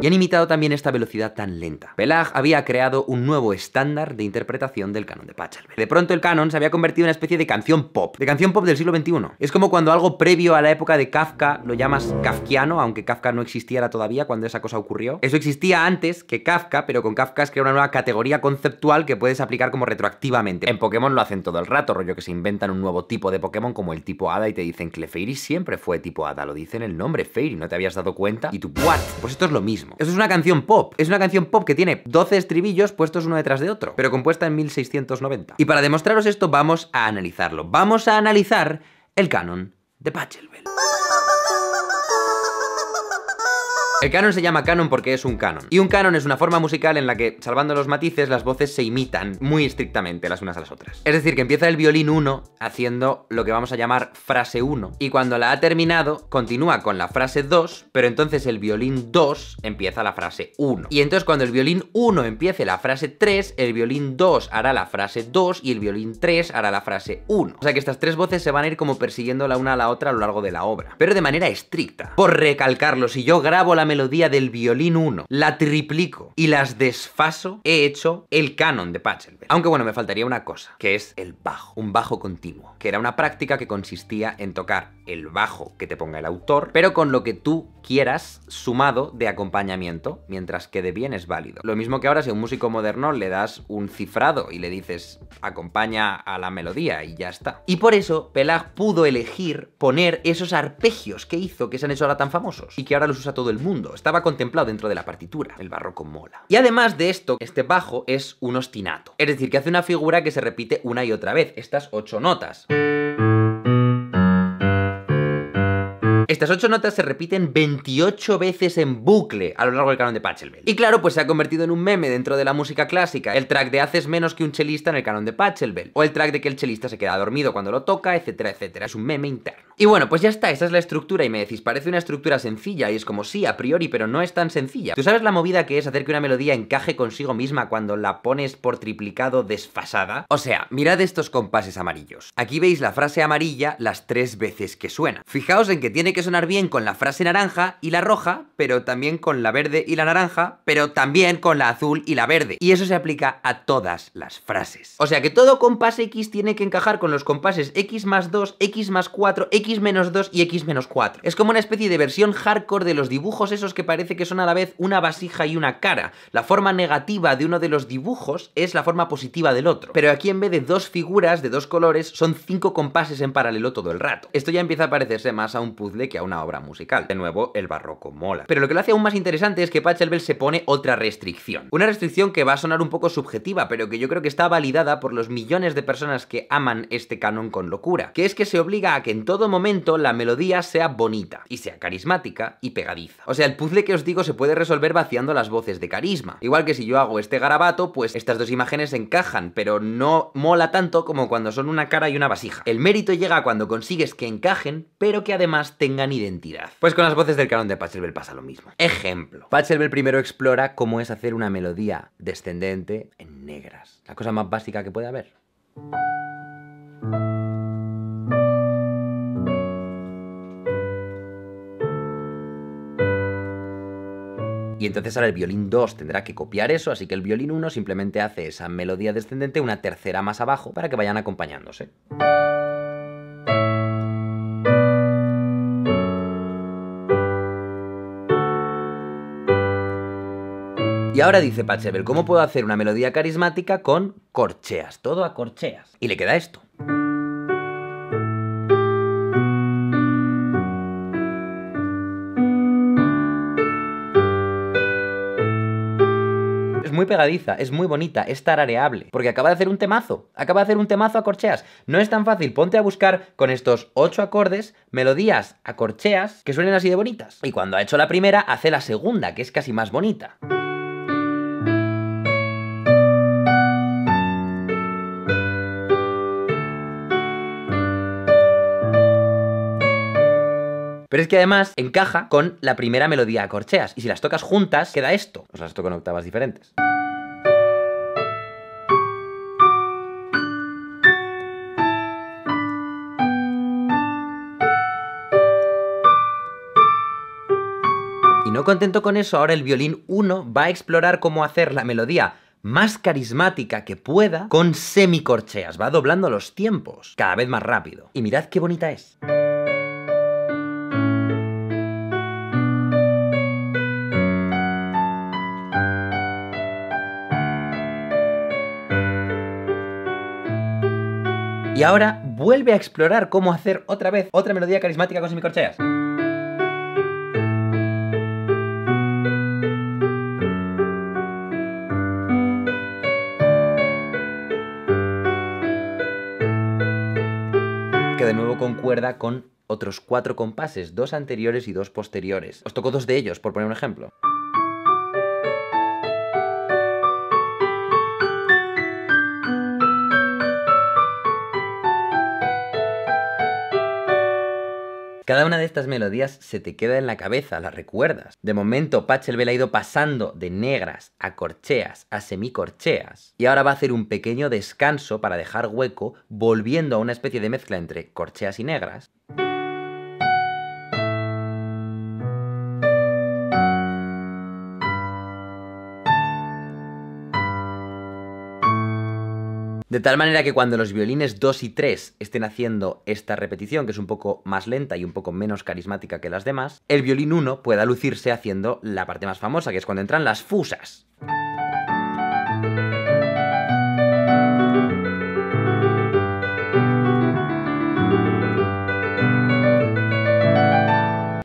Y han imitado también esta velocidad tan lenta. Pelag había creado un nuevo estándar de interpretación del canon de Pachelbel. De pronto el canon se había convertido en una especie de canción pop del siglo XXI. Es como cuando algo previo a la época de Kafka lo llamas kafkiano, aunque Kafka no existiera todavía cuando esa cosa ocurrió. Eso existía antes que Kafka, pero con Kafka es crear una nueva categoría conceptual que puedes aplicar como retroactivamente. En Pokémon lo hacen todo el rato, rollo que se inventan un nuevo tipo de Pokémon como el tipo Hada y te dicen que Clefairy siempre fue tipo Hada, lo dicen el nombre, Fairy, ¿no te habías dado cuenta? Y tú, ¿what? Pues esto es lo mismo. Eso es una canción pop. Es una canción pop que tiene 12 estribillos puestos uno detrás de otro, pero compuesta en 1690. Y para demostraros esto vamos a analizarlo. Vamos a analizar el canon de Pachelbel. El canon se llama canon porque es un canon. Y un canon es una forma musical en la que, salvando los matices, las voces se imitan muy estrictamente las unas a las otras. Es decir, que empieza el violín 1 haciendo lo que vamos a llamar frase 1. Y cuando la ha terminado, continúa con la frase 2, pero entonces el violín 2 empieza la frase 1. Y entonces cuando el violín 1 empiece la frase 3, el violín 2 hará la frase 2 y el violín 3 hará la frase 1. O sea que estas tres voces se van a ir como persiguiendo la una a la otra a lo largo de la obra. Pero de manera estricta. Por recalcarlo, si yo grabo la melodía del violín 1, la triplico y las desfaso, he hecho el canon de Pachelbel. Aunque bueno, me faltaría una cosa, que es el bajo, un bajo continuo, que era una práctica que consistía en tocar el bajo que te ponga el autor, pero con lo que tú quieras sumado de acompañamiento, mientras quede bien es válido. Lo mismo que ahora si a un músico moderno le das un cifrado y le dices acompaña a la melodía y ya está. Y por eso Pelag pudo elegir poner esos arpegios que hizo, que se han hecho ahora tan famosos y que ahora los usa todo el mundo. Estaba contemplado dentro de la partitura. El barroco mola. Y además de esto, este bajo es un ostinato. Es decir, que hace una figura que se repite una y otra vez. Estas 8 notas. Estas 8 notas se repiten 28 veces en bucle a lo largo del canon de Pachelbel. Y claro, pues se ha convertido en un meme dentro de la música clásica. El track de haces menos que un chelista en el canon de Pachelbel. O el track de que el chelista se queda dormido cuando lo toca, etcétera, etcétera. Es un meme interno. Y bueno, pues ya está, esa es la estructura. Y me decís, parece una estructura sencilla. Y es como, sí, a priori, pero no es tan sencilla. ¿Tú sabes la movida que es hacer que una melodía encaje consigo misma cuando la pones por triplicado desfasada? O sea, mirad estos compases amarillos. Aquí veis la frase amarilla las 3 veces que suena. Fijaos en que tiene que sonar bien con la frase naranja y la roja, pero también con la verde y la naranja, pero también con la azul y la verde. Y eso se aplica a todas las frases. O sea que todo compás X tiene que encajar con los compases X más 2, X más 4, X menos 2 y X menos 4. Es como una especie de versión hardcore de los dibujos esos que parece que son a la vez una vasija y una cara. La forma negativa de uno de los dibujos es la forma positiva del otro. Pero aquí en vez de 2 figuras de 2 colores, son 5 compases en paralelo todo el rato. Esto ya empieza a parecerse más a un puzzle que a una obra musical. De nuevo, el barroco mola. Pero lo que lo hace aún más interesante es que Pachelbel se pone otra restricción. Una restricción que va a sonar un poco subjetiva, pero que yo creo que está validada por los millones de personas que aman este canon con locura. Que es que se obliga a que en todo momento momento la melodía sea bonita, y sea carismática y pegadiza. O sea, el puzzle que os digo se puede resolver vaciando las voces de carisma. Igual que si yo hago este garabato, pues estas dos imágenes encajan, pero no mola tanto como cuando son una cara y una vasija. El mérito llega cuando consigues que encajen, pero que además tengan identidad. Pues con las voces del canon de Pachelbel pasa lo mismo. Ejemplo. Pachelbel primero explora cómo es hacer una melodía descendente en negras. La cosa más básica que puede haber. Y entonces ahora el violín 2 tendrá que copiar eso, así que el violín 1 simplemente hace esa melodía descendente una tercera más abajo para que vayan acompañándose. Y ahora dice Pachelbel, ¿cómo puedo hacer una melodía carismática con corcheas? Todo a corcheas. Y le queda esto. Es muy pegadiza, es muy bonita, es tarareable, porque acaba de hacer un temazo, a corcheas. No es tan fácil, ponte a buscar con estos 8 acordes melodías a corcheas que suenen así de bonitas. Y cuando ha hecho la primera, hace la segunda, que es casi más bonita. Pero es que además encaja con la primera melodía a corcheas. Y si las tocas juntas, queda esto. Os las toco en octavas diferentes. Y no contento con eso, ahora el violín 1 va a explorar cómo hacer la melodía más carismática que pueda con semicorcheas. Va doblando los tiempos cada vez más rápido. Y mirad qué bonita es. Y ahora vuelve a explorar cómo hacer otra vez otra melodía carismática con semicorcheas. Que de nuevo concuerda con otros 4 compases, 2 anteriores y 2 posteriores. Os toco 2 de ellos, por poner un ejemplo. Cada una de estas melodías se te queda en la cabeza, las recuerdas. De momento, Pachelbel ha ido pasando de negras a corcheas a semicorcheas. Y ahora va a hacer un pequeño descanso para dejar hueco, volviendo a una especie de mezcla entre corcheas y negras. De tal manera que cuando los violines 2 y 3 estén haciendo esta repetición, que es un poco más lenta y un poco menos carismática que las demás, el violín 1 pueda lucirse haciendo la parte más famosa, que es cuando entran las fusas.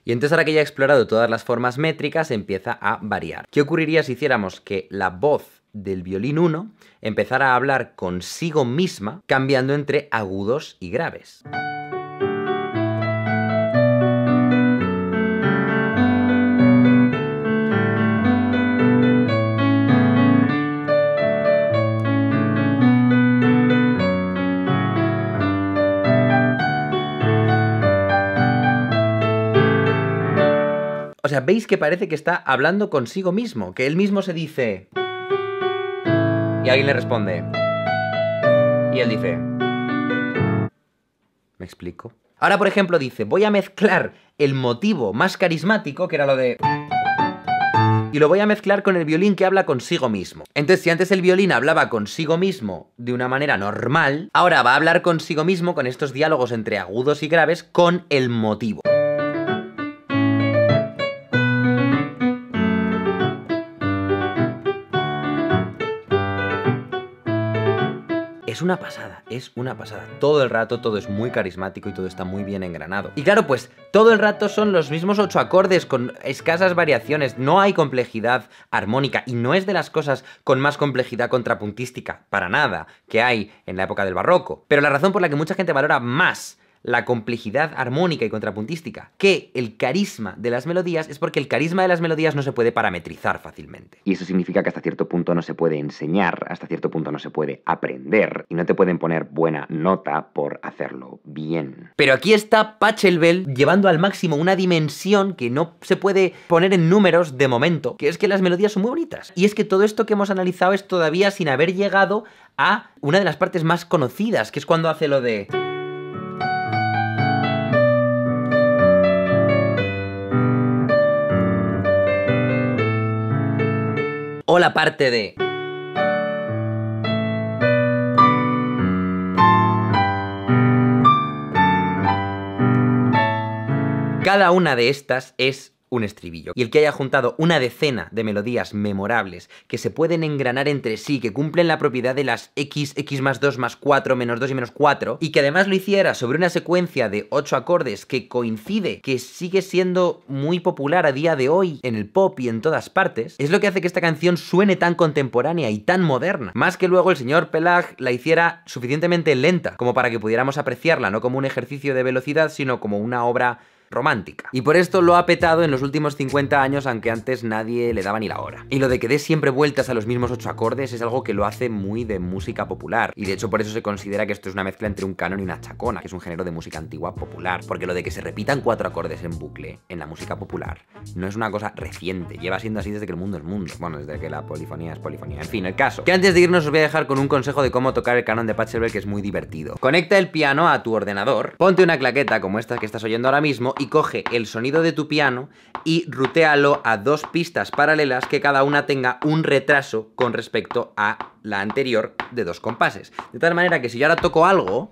Y entonces ahora que ya he explorado todas las formas métricas, empieza a variar. ¿Qué ocurriría si hiciéramos que la voz del violín 1 empezara a hablar consigo misma, cambiando entre agudos y graves? O sea, veis que parece que está hablando consigo mismo, que él mismo se dice... Y alguien le responde. Y él dice... ¿Me explico? Ahora, por ejemplo, dice, voy a mezclar el motivo más carismático, que era lo de... Y lo voy a mezclar con el violín que habla consigo mismo. Entonces, si antes el violín hablaba consigo mismo de una manera normal, ahora va a hablar consigo mismo con estos diálogos entre agudos y graves con el motivo. Es una pasada, es una pasada. Todo el rato todo es muy carismático y todo está muy bien engranado. Y claro, pues todo el rato son los mismos 8 acordes con escasas variaciones. No hay complejidad armónica y no es de las cosas con más complejidad contrapuntística, para nada, que hay en la época del barroco. Pero la razón por la que mucha gente valora más la complejidad armónica y contrapuntística que el carisma de las melodías, es porque el carisma de las melodías no se puede parametrizar fácilmente. Y eso significa que hasta cierto punto no se puede enseñar, hasta cierto punto no se puede aprender, y no te pueden poner buena nota por hacerlo bien. Pero aquí está Pachelbel llevando al máximo una dimensión que no se puede poner en números de momento, que es que las melodías son muy bonitas. Y es que todo esto que hemos analizado es todavía sin haber llegado a una de las partes más conocidas, que es cuando hace lo de... o la parte de... Cada una de estas es un estribillo. Y el que haya juntado una decena de melodías memorables que se pueden engranar entre sí, que cumplen la propiedad de las x más 2 más 4 menos 2 y menos 4, y que además lo hiciera sobre una secuencia de 8 acordes que coincide, que sigue siendo muy popular a día de hoy en el pop y en todas partes, es lo que hace que esta canción suene tan contemporánea y tan moderna. Más que luego el señor Pelag la hiciera suficientemente lenta como para que pudiéramos apreciarla no como un ejercicio de velocidad, sino como una obra romántica. Y por esto lo ha petado en los últimos 50 años, aunque antes nadie le daba ni la hora. Y lo de que dé siempre vueltas a los mismos 8 acordes es algo que lo hace muy de música popular. Y de hecho por eso se considera que esto es una mezcla entre un canon y una chacona, que es un género de música antigua popular. Porque lo de que se repitan 4 acordes en bucle en la música popular no es una cosa reciente. Lleva siendo así desde que el mundo es mundo. Bueno, desde que la polifonía es polifonía. En fin, el caso. Que antes de irnos os voy a dejar con un consejo de cómo tocar el canon de Pachelbel, que es muy divertido. Conecta el piano a tu ordenador, ponte una claqueta como esta que estás oyendo ahora mismo y coge el sonido de tu piano y rutéalo a 2 pistas paralelas que cada una tenga un retraso con respecto a la anterior de 2 compases. De tal manera que si yo ahora toco algo...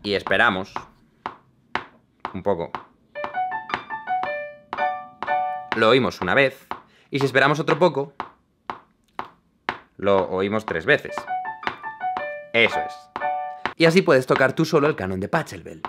y esperamos un poco, lo oímos una vez, y si esperamos otro poco, lo oímos 3 veces. Eso es. Y así puedes tocar tú solo el canon de Pachelbel.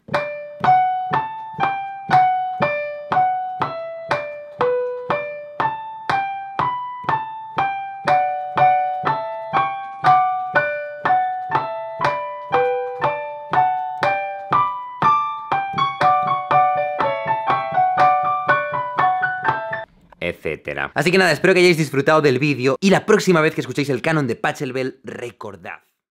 Etcétera. Así que nada, espero que hayáis disfrutado del vídeo y la próxima vez que escuchéis el canon de Pachelbel, recordad: